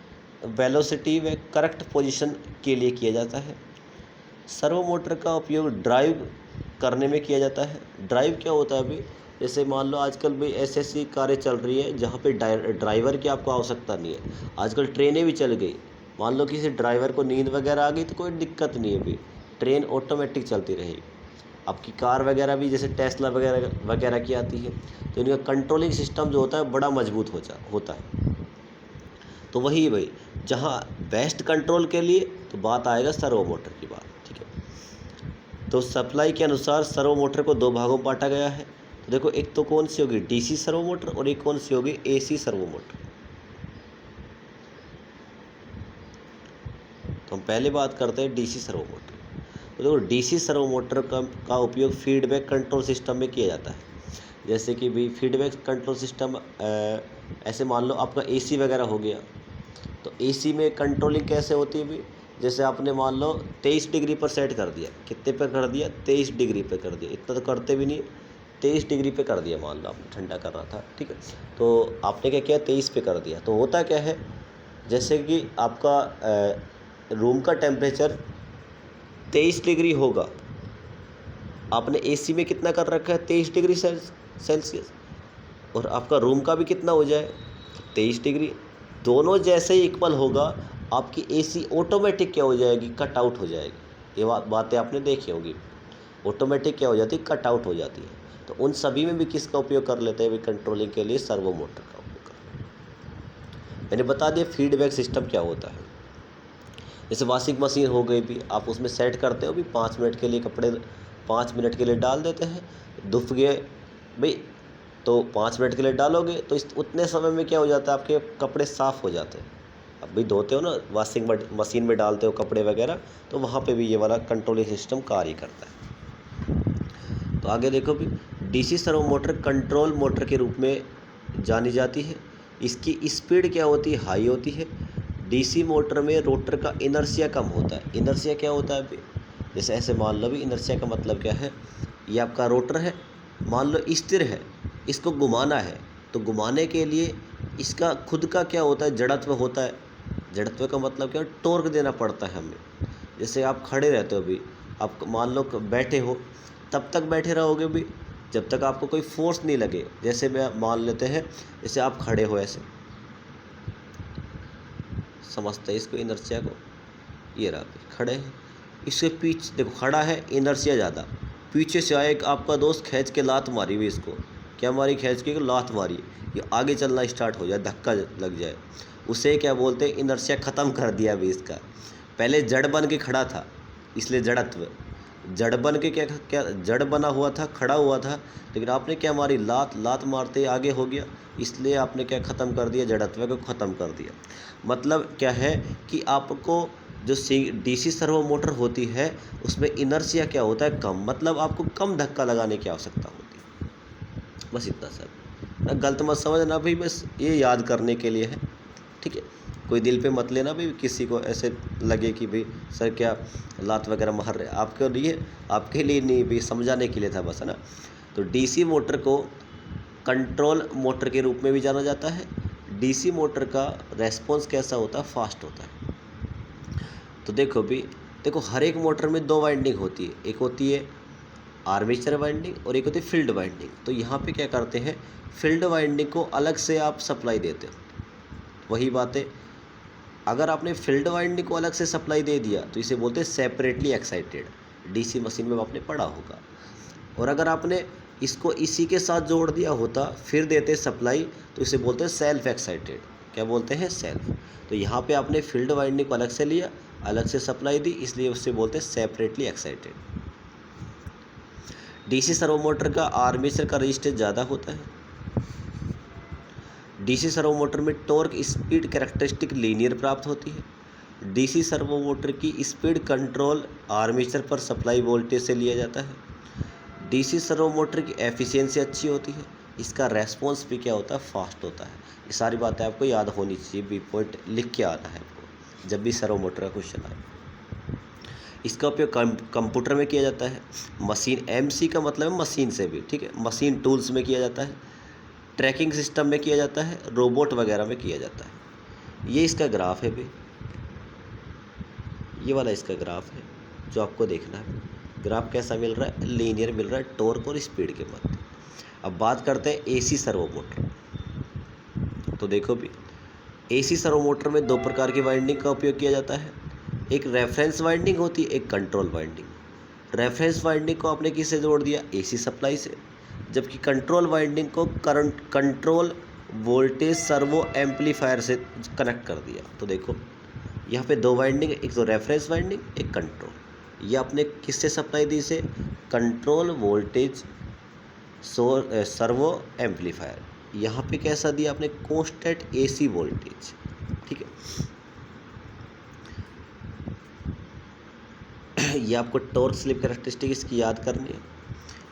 वेलोसिटी व करेक्ट पोजीशन के लिए किया जाता है। सर्वो मोटर का उपयोग ड्राइव करने में किया जाता है। ड्राइव क्या होता है अभी, जैसे मान लो आजकल भी ऐसी कारें चल रही है जहाँ पे ड्राइवर की आपको आवश्यकता नहीं है। आजकल ट्रेनें भी चल गई, मान लो किसी ड्राइवर को नींद वगैरह आ गई तो कोई दिक्कत नहीं है भाई, ट्रेन ऑटोमेटिक चलती रहेगी। आपकी कार वगैरह भी जैसे टेस्ला वगैरह की आती है, तो इनका कंट्रोलिंग सिस्टम जो होता है बड़ा मजबूत होता है। तो वही भाई जहाँ बेस्ट कंट्रोल के लिए तो बात आएगा सर्वो मोटर की बात। ठीक है, तो सप्लाई के अनुसार सर्वो मोटर को 2 भागों में बांटा गया है। तो देखो एक तो कौन सी होगी, डीसी सर्वो मोटर, और एक कौन सी होगी, एसी सर्वो मोटर। तो हम पहले बात करते हैं डीसी सर्वो मोटर। तो देखो डीसी सर्वो मोटर का उपयोग फीडबैक कंट्रोल सिस्टम में किया जाता है। जैसे कि भी फीडबैक कंट्रोल सिस्टम, ऐसे मान लो आपका एसी वगैरह हो गया, तो एसी में कंट्रोलिंग कैसे होती है भी, जैसे आपने मान लो 23 डिग्री पर सेट कर दिया, कितने पर कर दिया, 23 डिग्री पे कर दिया, इतना तो करते भी नहीं, 23 डिग्री पे कर दिया, मान लो आपने ठंडा कर रहा था, ठीक है, तो आपने क्या किया, 23 पे कर दिया। तो होता क्या है, जैसे कि आपका रूम का टेम्परेचर 23 डिग्री होगा, आपने एसी में कितना कर रखा है, 23 डिग्री सेल्सियस, और आपका रूम का भी कितना हो जाए, 23 डिग्री, दोनों जैसे ही इक्वल होगा, आपकी एसी ऑटोमेटिक क्या हो जाएगी, कट आउट हो जाएगी। ये बातें आपने देखी होगी, ऑटोमेटिक क्या हो जाती है, कट आउट हो जाती है। तो उन सभी में भी किसका उपयोग कर लेते हैं, कंट्रोलिंग के लिए सर्वो मोटर का उपयोग कर। मैंने बता दिया फीडबैक सिस्टम क्या होता है। जैसे वॉशिंग मशीन हो गई भी, आप उसमें सेट करते हो भी 5 मिनट के लिए कपड़े 5 मिनट के लिए डाल देते हैं, धुप गए भाई तो 5 मिनट के लिए डालोगे तो इस उतने समय में क्या हो जाता है, आपके कपड़े साफ़ हो जाते हैं। अब भी धोते हो ना, वॉशिंग मशीन में डालते हो कपड़े वगैरह, तो वहाँ पे भी ये वाला कंट्रोलिंग सिस्टम कार्य करता है। तो आगे देखो भी, DC servo motor control motor के रूप में जानी जाती है। इसकी स्पीड क्या होती है, हाई होती है। डीसी मोटर में रोटर का इनर्शिया कम होता है। इनर्शिया क्या होता है अभी, जैसे ऐसे मान लो भी, इनर्शिया का मतलब क्या है, ये आपका रोटर है, मान लो स्थिर है, इसको घुमाना है, तो घुमाने के लिए इसका खुद का क्या होता है, जड़त्व होता है। जड़त्व का मतलब क्या है, टॉर्क देना पड़ता है हमें। जैसे आप खड़े रहते हो अभी, आप मान लो बैठे हो, तब तक बैठे रहोगे भी जब तक आपको कोई फोर्स नहीं लगे। जैसे मैं मान लेते हैं, जैसे आप खड़े हो ऐसे, समझते हैं इसको इनर्शिया को, ये रहा खड़े हैं, इसके पीछे देखो खड़ा है, इनर्शिया ज़्यादा, पीछे से आए आपका दोस्त खींच के लात मारी हुई, इसको क्या मारी, खींच के लात मारी, ये आगे चलना स्टार्ट हो जाए, धक्का लग जाए, उसे क्या बोलते हैं, इनर्शिया ख़त्म कर दिया अभी इसका। पहले जड़ बन के खड़ा था, इसलिए जड़त्व, जड़ बन के क्या जड़ बना हुआ था, खड़ा हुआ था, लेकिन आपने क्या मारी, लात मारते आगे हो गया, इसलिए आपने क्या ख़त्म कर दिया, जड़त्व को ख़त्म कर दिया। मतलब क्या है कि आपको जो डीसी सर्वो मोटर होती है उसमें इनर्शिया क्या होता है, कम, मतलब आपको कम धक्का लगाने की आवश्यकता होती है। बस इतना सर, गलत मत समझना भाई, बस ये याद करने के लिए है, ठीक है। कोई दिल पे मत लेना भाई, किसी को ऐसे लगे कि भाई सर क्या लात वगैरह मार रहे, आपके लिए नहीं भाई, समझाने के लिए था बस, है ना। तो डीसी मोटर को कंट्रोल मोटर के रूप में भी जाना जाता है। डीसी मोटर का रेस्पॉन्स कैसा होता है, फास्ट होता है। तो देखो हर एक मोटर में दो वाइंडिंग होती है, एक होती है आर्मेचर वाइंडिंग और एक होती है फील्ड वाइंडिंग। तो यहाँ पे क्या करते हैं, फील्ड वाइंडिंग को अलग से आप सप्लाई देते हो। वही बात है, अगर आपने फील्ड वाइंडिंग को अलग से सप्लाई दे दिया तो इसे बोलते हैं सेपरेटली एक्साइटेड, डीसी मशीन में आपने पढ़ा होगा। और अगर आपने इसको इसी के साथ जोड़ दिया होता फिर देते सप्लाई, तो इसे बोलते हैं सेल्फ एक्साइटेड। क्या बोलते हैं, सेल्फ। तो यहाँ पे आपने फील्ड वाइंडिंग को अलग से लिया, अलग से सप्लाई दी, इसलिए उससे बोलते हैं separately excited. DC servo motor का आर्मेचर का रेजिस्टेंस ज़्यादा होता है। डीसी सर्वो मोटर में टॉर्क स्पीड कैरेक्टरिस्टिक लीनियर प्राप्त होती है। डीसी सर्वो मोटर की स्पीड कंट्रोल आर्मेचर पर सप्लाई वोल्टेज से लिया जाता है। डीसी सर्वो मोटर की एफिशिएंसी अच्छी होती है, इसका रेस्पॉन्स भी क्या होता है, फास्ट होता है। ये सारी बातें आपको याद होनी चाहिए, बी पॉइंट लिख के आना है आपको जब भी सर्वो मोटर का क्वेश्चन आए। इसका उपयोग कंप्यूटर में किया जाता है। मशीन, एमसी का मतलब है मशीन से भी, ठीक है, मशीन टूल्स में किया जाता है, ट्रैकिंग सिस्टम में किया जाता है, रोबोट वगैरह में किया जाता है। ये इसका ग्राफ है भाई, ये वाला इसका ग्राफ है जो आपको देखना है। ग्राफ कैसा मिल रहा है, लीनियर मिल रहा है टॉर्क और स्पीड के मध्य। अब बात करते हैं एसी सर्वो मोटर। तो देखो भी, एसी सर्वो मोटर में दो प्रकार की वाइंडिंग का उपयोग किया जाता है। एक रेफरेंस वाइंडिंग होती है, एक कंट्रोल वाइंडिंग। रेफरेंस वाइंडिंग को आपने किससे जोड़ दिया, एसी सप्लाई से, जबकि कंट्रोल वाइंडिंग को current control voltage servo amplifier से कनेक्ट कर दिया। तो देखो यहाँ पे दो वाइंडिंग, एक तो रेफरेंस वाइंडिंग, एक कंट्रोल। ये आपने किससे सप्लाई दी, से कंट्रोल वोल्टेज सर्वो एम्पलीफायर। यहाँ पे कैसा दिया आपने, कांस्टेंट एसी वोल्टेज, ठीक है। ये आपको टॉर्क स्लिप कैरेक्टरिस्टिक इसकी याद करनी है।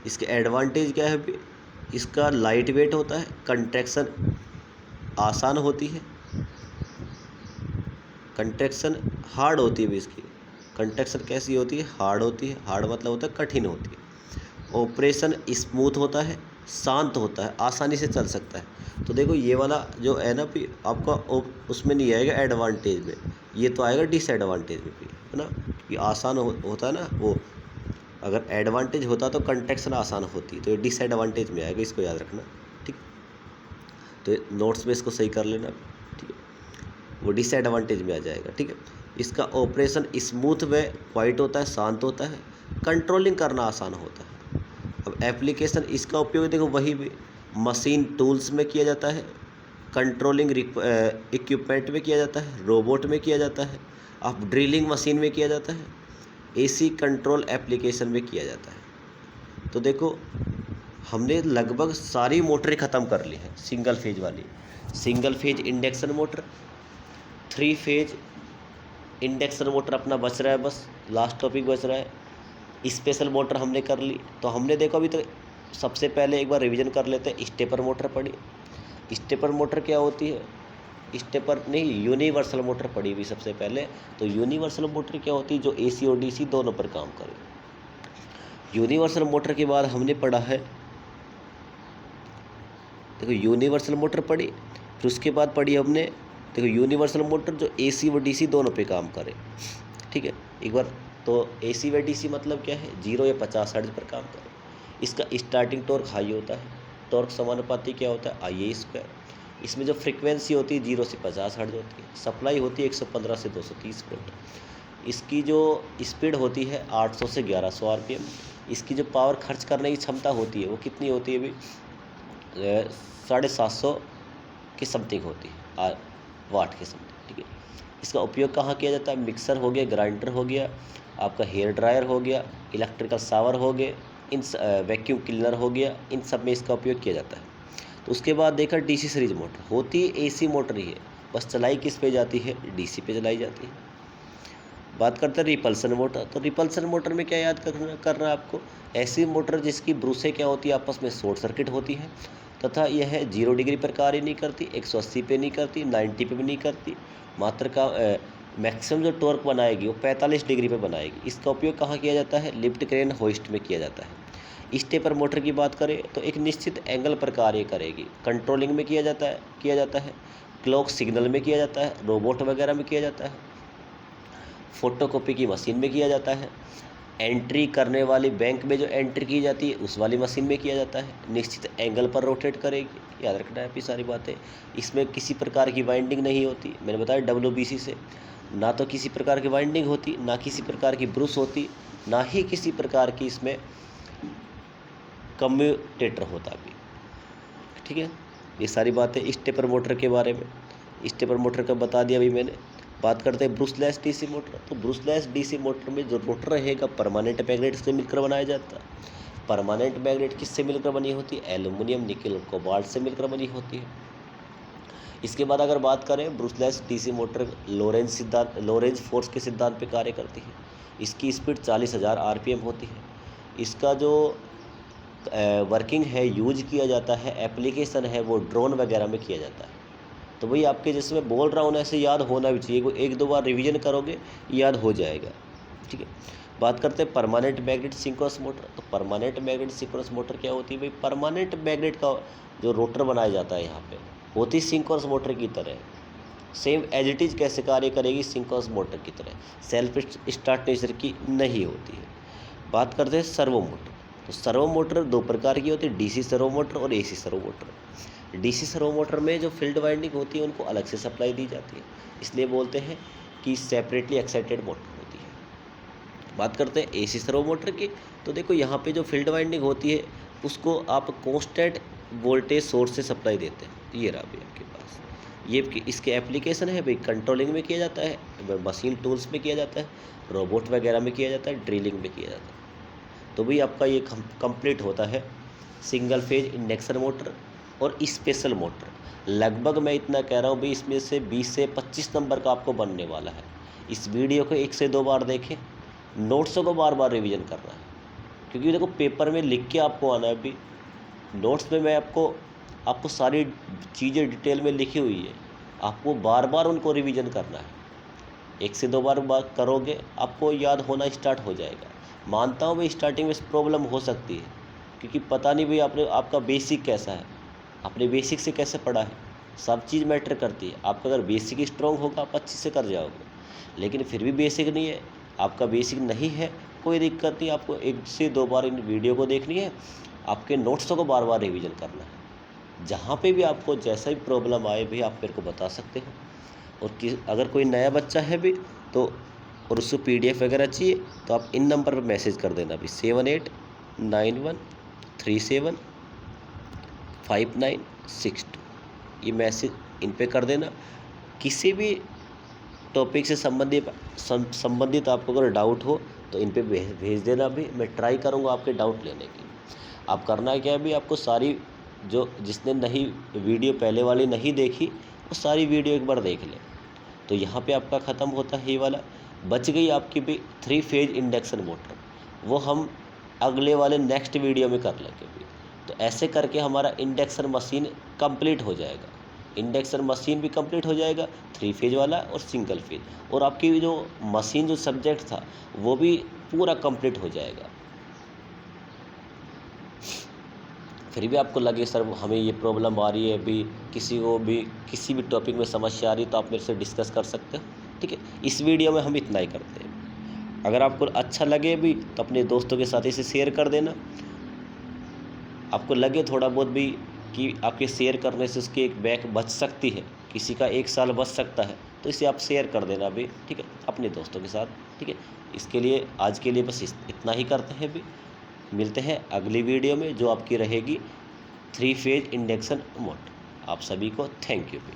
इसके एडवांटेज क्या है भी, इसका लाइट वेट होता है, कंट्रैक्शन आसान होती है, कंट्रैक्शन हार्ड होती है भी इसकी। कंट्रैक्शन कैसी होती है, हार्ड होती है। हार्ड मतलब होता है कठिन होती है। ऑपरेशन स्मूथ होता है, शांत होता है, आसानी से चल सकता है। तो देखो ये वाला जो है ना भी आपका उसमें नहीं आएगा एडवांटेज में, ये तो आएगा डिसएडवांटेज में भी, है ना। ये आसान होता है ना, वो अगर एडवांटेज होता तो कंट्रैक्शन आसान होती, तो ये डिसएडवांटेज में आएगा, इसको याद रखना, ठीक। तो नोट्स में इसको सही कर लेना, ठीक है, वो डिसएडवांटेज में आ जाएगा, ठीक है। इसका ऑपरेशन स्मूथ व क्वाइट होता है, शांत होता है, कंट्रोलिंग करना आसान होता है। अब एप्लीकेशन इसका उपयोग देखो वही भी मशीन टूल्स में किया जाता है, कंट्रोलिंग इक्विपमेंट में किया जाता है, रोबोट में किया जाता है, अब ड्रिलिंग मशीन में किया जाता है, एसी कंट्रोल एप्लीकेशन में किया जाता है। तो देखो हमने लगभग सारी मोटरें ख़त्म कर ली हैं सिंगल फेज वाली। Single phase induction motor, 3 phase induction motor अपना बच रहा है, बस लास्ट टॉपिक बच रहा है। स्पेशल मोटर हमने कर ली। तो हमने देखो अभी तो सबसे पहले एक बार रिवीजन कर लेते हैं, स्टेपर मोटर पड़ी। स्टेपर मोटर क्या होती है, स्टेपर नहीं, यूनिवर्सल मोटर पड़ी हुई सबसे पहले। तो यूनिवर्सल मोटर क्या होती है, जो एसी और डीसी दोनों पर काम करे। यूनिवर्सल मोटर के बाद हमने पढ़ा है, देखो यूनिवर्सल मोटर पड़ी, फिर उसके बाद पढ़ी हमने देखो यूनिवर्सल मोटर जो एसी व डीसी दोनों पे काम करे, ठीक है। एक बार तो एसी व डीसी मतलब क्या है, 0 या 50 हर्ट्ज पर काम करे। इसका स्टार्टिंग टॉर्क हाई होता है, टॉर्क समानुपाती क्या होता है, IA²। इसमें जो फ्रीक्वेंसी होती है 0 से 50 हर्ट्ज होती है, सप्लाई होती है 115 से 230 वोल्ट। इसकी जो स्पीड होती है 800 से 1100 RPM। इसकी जो पावर खर्च करने की क्षमता होती है वो कितनी होती है भाई, 750 की समथिंग होती है, वाट के समथिंग, ठीक है। इसका उपयोग कहाँ किया जाता है, मिक्सर हो गया, ग्राइंडर हो गया, आपका हेयर ड्रायर हो गया, इलेक्ट्रिकल शावर हो गए, इन वैक्यूम क्लीनर हो गया, इन सब में इसका उपयोग किया जाता है। तो उसके बाद देखा डीसी सीरीज मोटर होती है, एसी मोटर ही है, बस चलाई किस पे जाती है, डीसी पे चलाई जाती है। बात करते हैं रिपल्सन मोटर। तो रिपल्सन मोटर में क्या याद करना है आपको, ऐसी मोटर जिसकी ब्रूसें क्या होती है, आपस में शॉर्ट सर्किट होती है। तथा यह 0 डिग्री पर कार्य नहीं करती, 180 पे नहीं करती, 90 पे भी नहीं करती। मात्र का मैक्सिमम जो टॉर्क बनाएगी वो 45 डिग्री पे बनाएगी। इसका उपयोग कहाँ किया जाता है? लिफ्ट क्रेन होइस्ट में किया जाता है। स्टेपर मोटर की बात करें तो एक निश्चित एंगल पर कार्य करेगी। कंट्रोलिंग में किया जाता है, क्लॉक सिग्नल में किया जाता है, रोबोट वगैरह में किया जाता है, फोटोकॉपी की मशीन में किया जाता है, एंट्री करने वाली बैंक में जो एंट्री की जाती है उस वाली मशीन में किया जाता है। निश्चित एंगल पर रोटेट करेगी, याद रखना है ये सारी बातें। इसमें किसी प्रकार की वाइंडिंग नहीं होती, मैंने बताया WBC से ना तो किसी प्रकार की वाइंडिंग होती, ना किसी प्रकार की ब्रूस होती, ना ही किसी प्रकार की इसमें कम्यूटेटर होता भी। ठीक है, ये सारी बातें स्टेपर मोटर के बारे में। स्टेपर मोटर का बता दिया अभी मैंने। बात करते हैं ब्रूसलेस DC मोटर। तो ब्रूसलेस DC मोटर में जो रोटर रहेगा परमानेंट मैग्नेट से मिलकर बनाया जाता है। परमानेंट मैग्नेट किससे मिलकर बनी होती है? एल्युमिनियम, निकल, कोबाल्ट से मिलकर बनी होती है। इसके बाद अगर बात करें Brussels DC motor Lorentz force के सिद्धांत पे कार्य करती है। इसकी स्पीड 40,000 RPM होती है। इसका जो वर्किंग है, यूज किया जाता है, एप्लीकेशन है, वो ड्रोन वगैरह में किया जाता है। तो भाई आपके जैसे मैं बोल रहा हूँ ना, ऐसे याद होना भी चाहिए। कोई 1-2 बार रिवीजन करोगे याद हो जाएगा। ठीक है, बात करते हैं परमानेंट मैग्नेट सिंक्रोनस मोटर। तो परमानेंट मैग्नेट सिंक्रोनस मोटर क्या होती है भाई? परमानेंट मैग्नेट का जो रोटर बनाया जाता है यहाँ पे होती सिंक्रोनस मोटर की तरह, सेम एज इट इज़ कैसे कार्य करेगी? सिंक्रोनस मोटर की तरह, सेल्फ स्टार्ट नेचर की नहीं होती है। बात करते हैं सर्वो मोटर। तो सर्वो मोटर 2 प्रकार की होती है, DC सर्वो मोटर और AC servo motor. DC servo motor में जो फील्ड वाइंडिंग होती है उनको अलग से सप्लाई दी जाती है, इसलिए बोलते हैं कि सेपरेटली एक्साइटेड मोटर होती है। बात करते हैं AC सर्वो मोटर की। तो देखो यहाँ पे जो फील्ड वाइंडिंग होती है उसको आप कांस्टेंट वोल्टेज सोर्स से सप्लाई देते हैं। ये रहा भाई आपके पास, ये इसके एप्लीकेशन है भाई। कंट्रोलिंग में किया जाता है, मशीन टूल्स में किया जाता है, रोबोट वगैरह में किया जाता है, ड्रिलिंग में किया जाता है। तो भाई आपका ये कंप्लीट होता है सिंगल फेज इंडक्शन मोटर और स्पेशल मोटर। लगभग मैं इतना कह रहा हूँ भाई, इसमें से 20 से 25 नंबर का आपको बनने वाला है। इस वीडियो को 1 से 2 बार देखें, नोट्सों को बार बार रिवीजन करना है, क्योंकि देखो पेपर में लिख के आपको आना है। अभी नोट्स में मैं आपको सारी चीज़ें डिटेल में लिखी हुई है, आपको बार बार उनको रिवीजन करना है। 1 से 2 बार करोगे आपको याद होना स्टार्ट हो जाएगा। मानता हूँ भाई स्टार्टिंग में प्रॉब्लम हो सकती है, क्योंकि पता नहीं भाई आपका बेसिक कैसा है, आपने बेसिक से कैसे पढ़ा है, सब चीज़ मैटर करती है। आपका अगर बेसिक स्ट्रॉन्ग होगा आप अच्छे से कर जाओगे, लेकिन फिर भी बेसिक नहीं है, आपका बेसिक नहीं है, कोई दिक्कत नहीं। आपको 1 से 2 बार इन वीडियो को देखनी है, आपके नोट्सों को बार बार रिवीजन करना है। जहाँ पे भी आपको जैसा भी प्रॉब्लम आए भी आप मेरे को बता सकते हो। और अगर कोई नया बच्चा है भी तो और उसको PDF वगैरह चाहिए तो आप इन नंबर पर मैसेज कर देना भी 7891375962। ये मैसेज इन पे कर देना। किसी भी टॉपिक से संबंधित आपको अगर डाउट हो तो इन पे भेज देना भी, मैं ट्राई करूँगा आपके डाउट लेने की। आप करना है क्या भी, आपको सारी जिसने वीडियो पहले वाली नहीं देखी वो सारी वीडियो एक बार देख ले। तो यहाँ पे आपका ख़त्म होता है ये वाला। बच गई आपकी भी 3 फेज इंडक्शन मोटर, वो हम अगले वाले नेक्स्ट वीडियो में कर लेंगे भी। तो ऐसे करके हमारा इंडक्शन मशीन कंप्लीट हो जाएगा। इंडक्शन मशीन भी कंप्लीट हो जाएगा, 3 फेज वाला और सिंगल फेज, और आपकी जो मशीन जो सब्जेक्ट था वो भी पूरा कंप्लीट हो जाएगा। फिर भी आपको लगे सर हमें ये प्रॉब्लम आ रही है भी, किसी भी टॉपिक में समस्या आ रही है, तो आप मेरे से डिस्कस कर सकते हो। ठीक है, इस वीडियो में हम इतना ही करते हैं। अगर आपको अच्छा लगे भी तो अपने दोस्तों के साथ इसे शेयर कर देना। आपको लगे थोड़ा बहुत भी कि आपके शेयर करने से उसकी एक बैक बच सकती है, किसी का 1 साल बच सकता है, तो इसे आप शेयर कर देना भी। ठीक है, अपने दोस्तों के साथ। ठीक है, इसके लिए आज के लिए बस इतना ही करते हैं भी। मिलते हैं अगली वीडियो में जो आपकी रहेगी 3 फेज इंडक्शन मोटर। आप सभी को थैंक यू भी।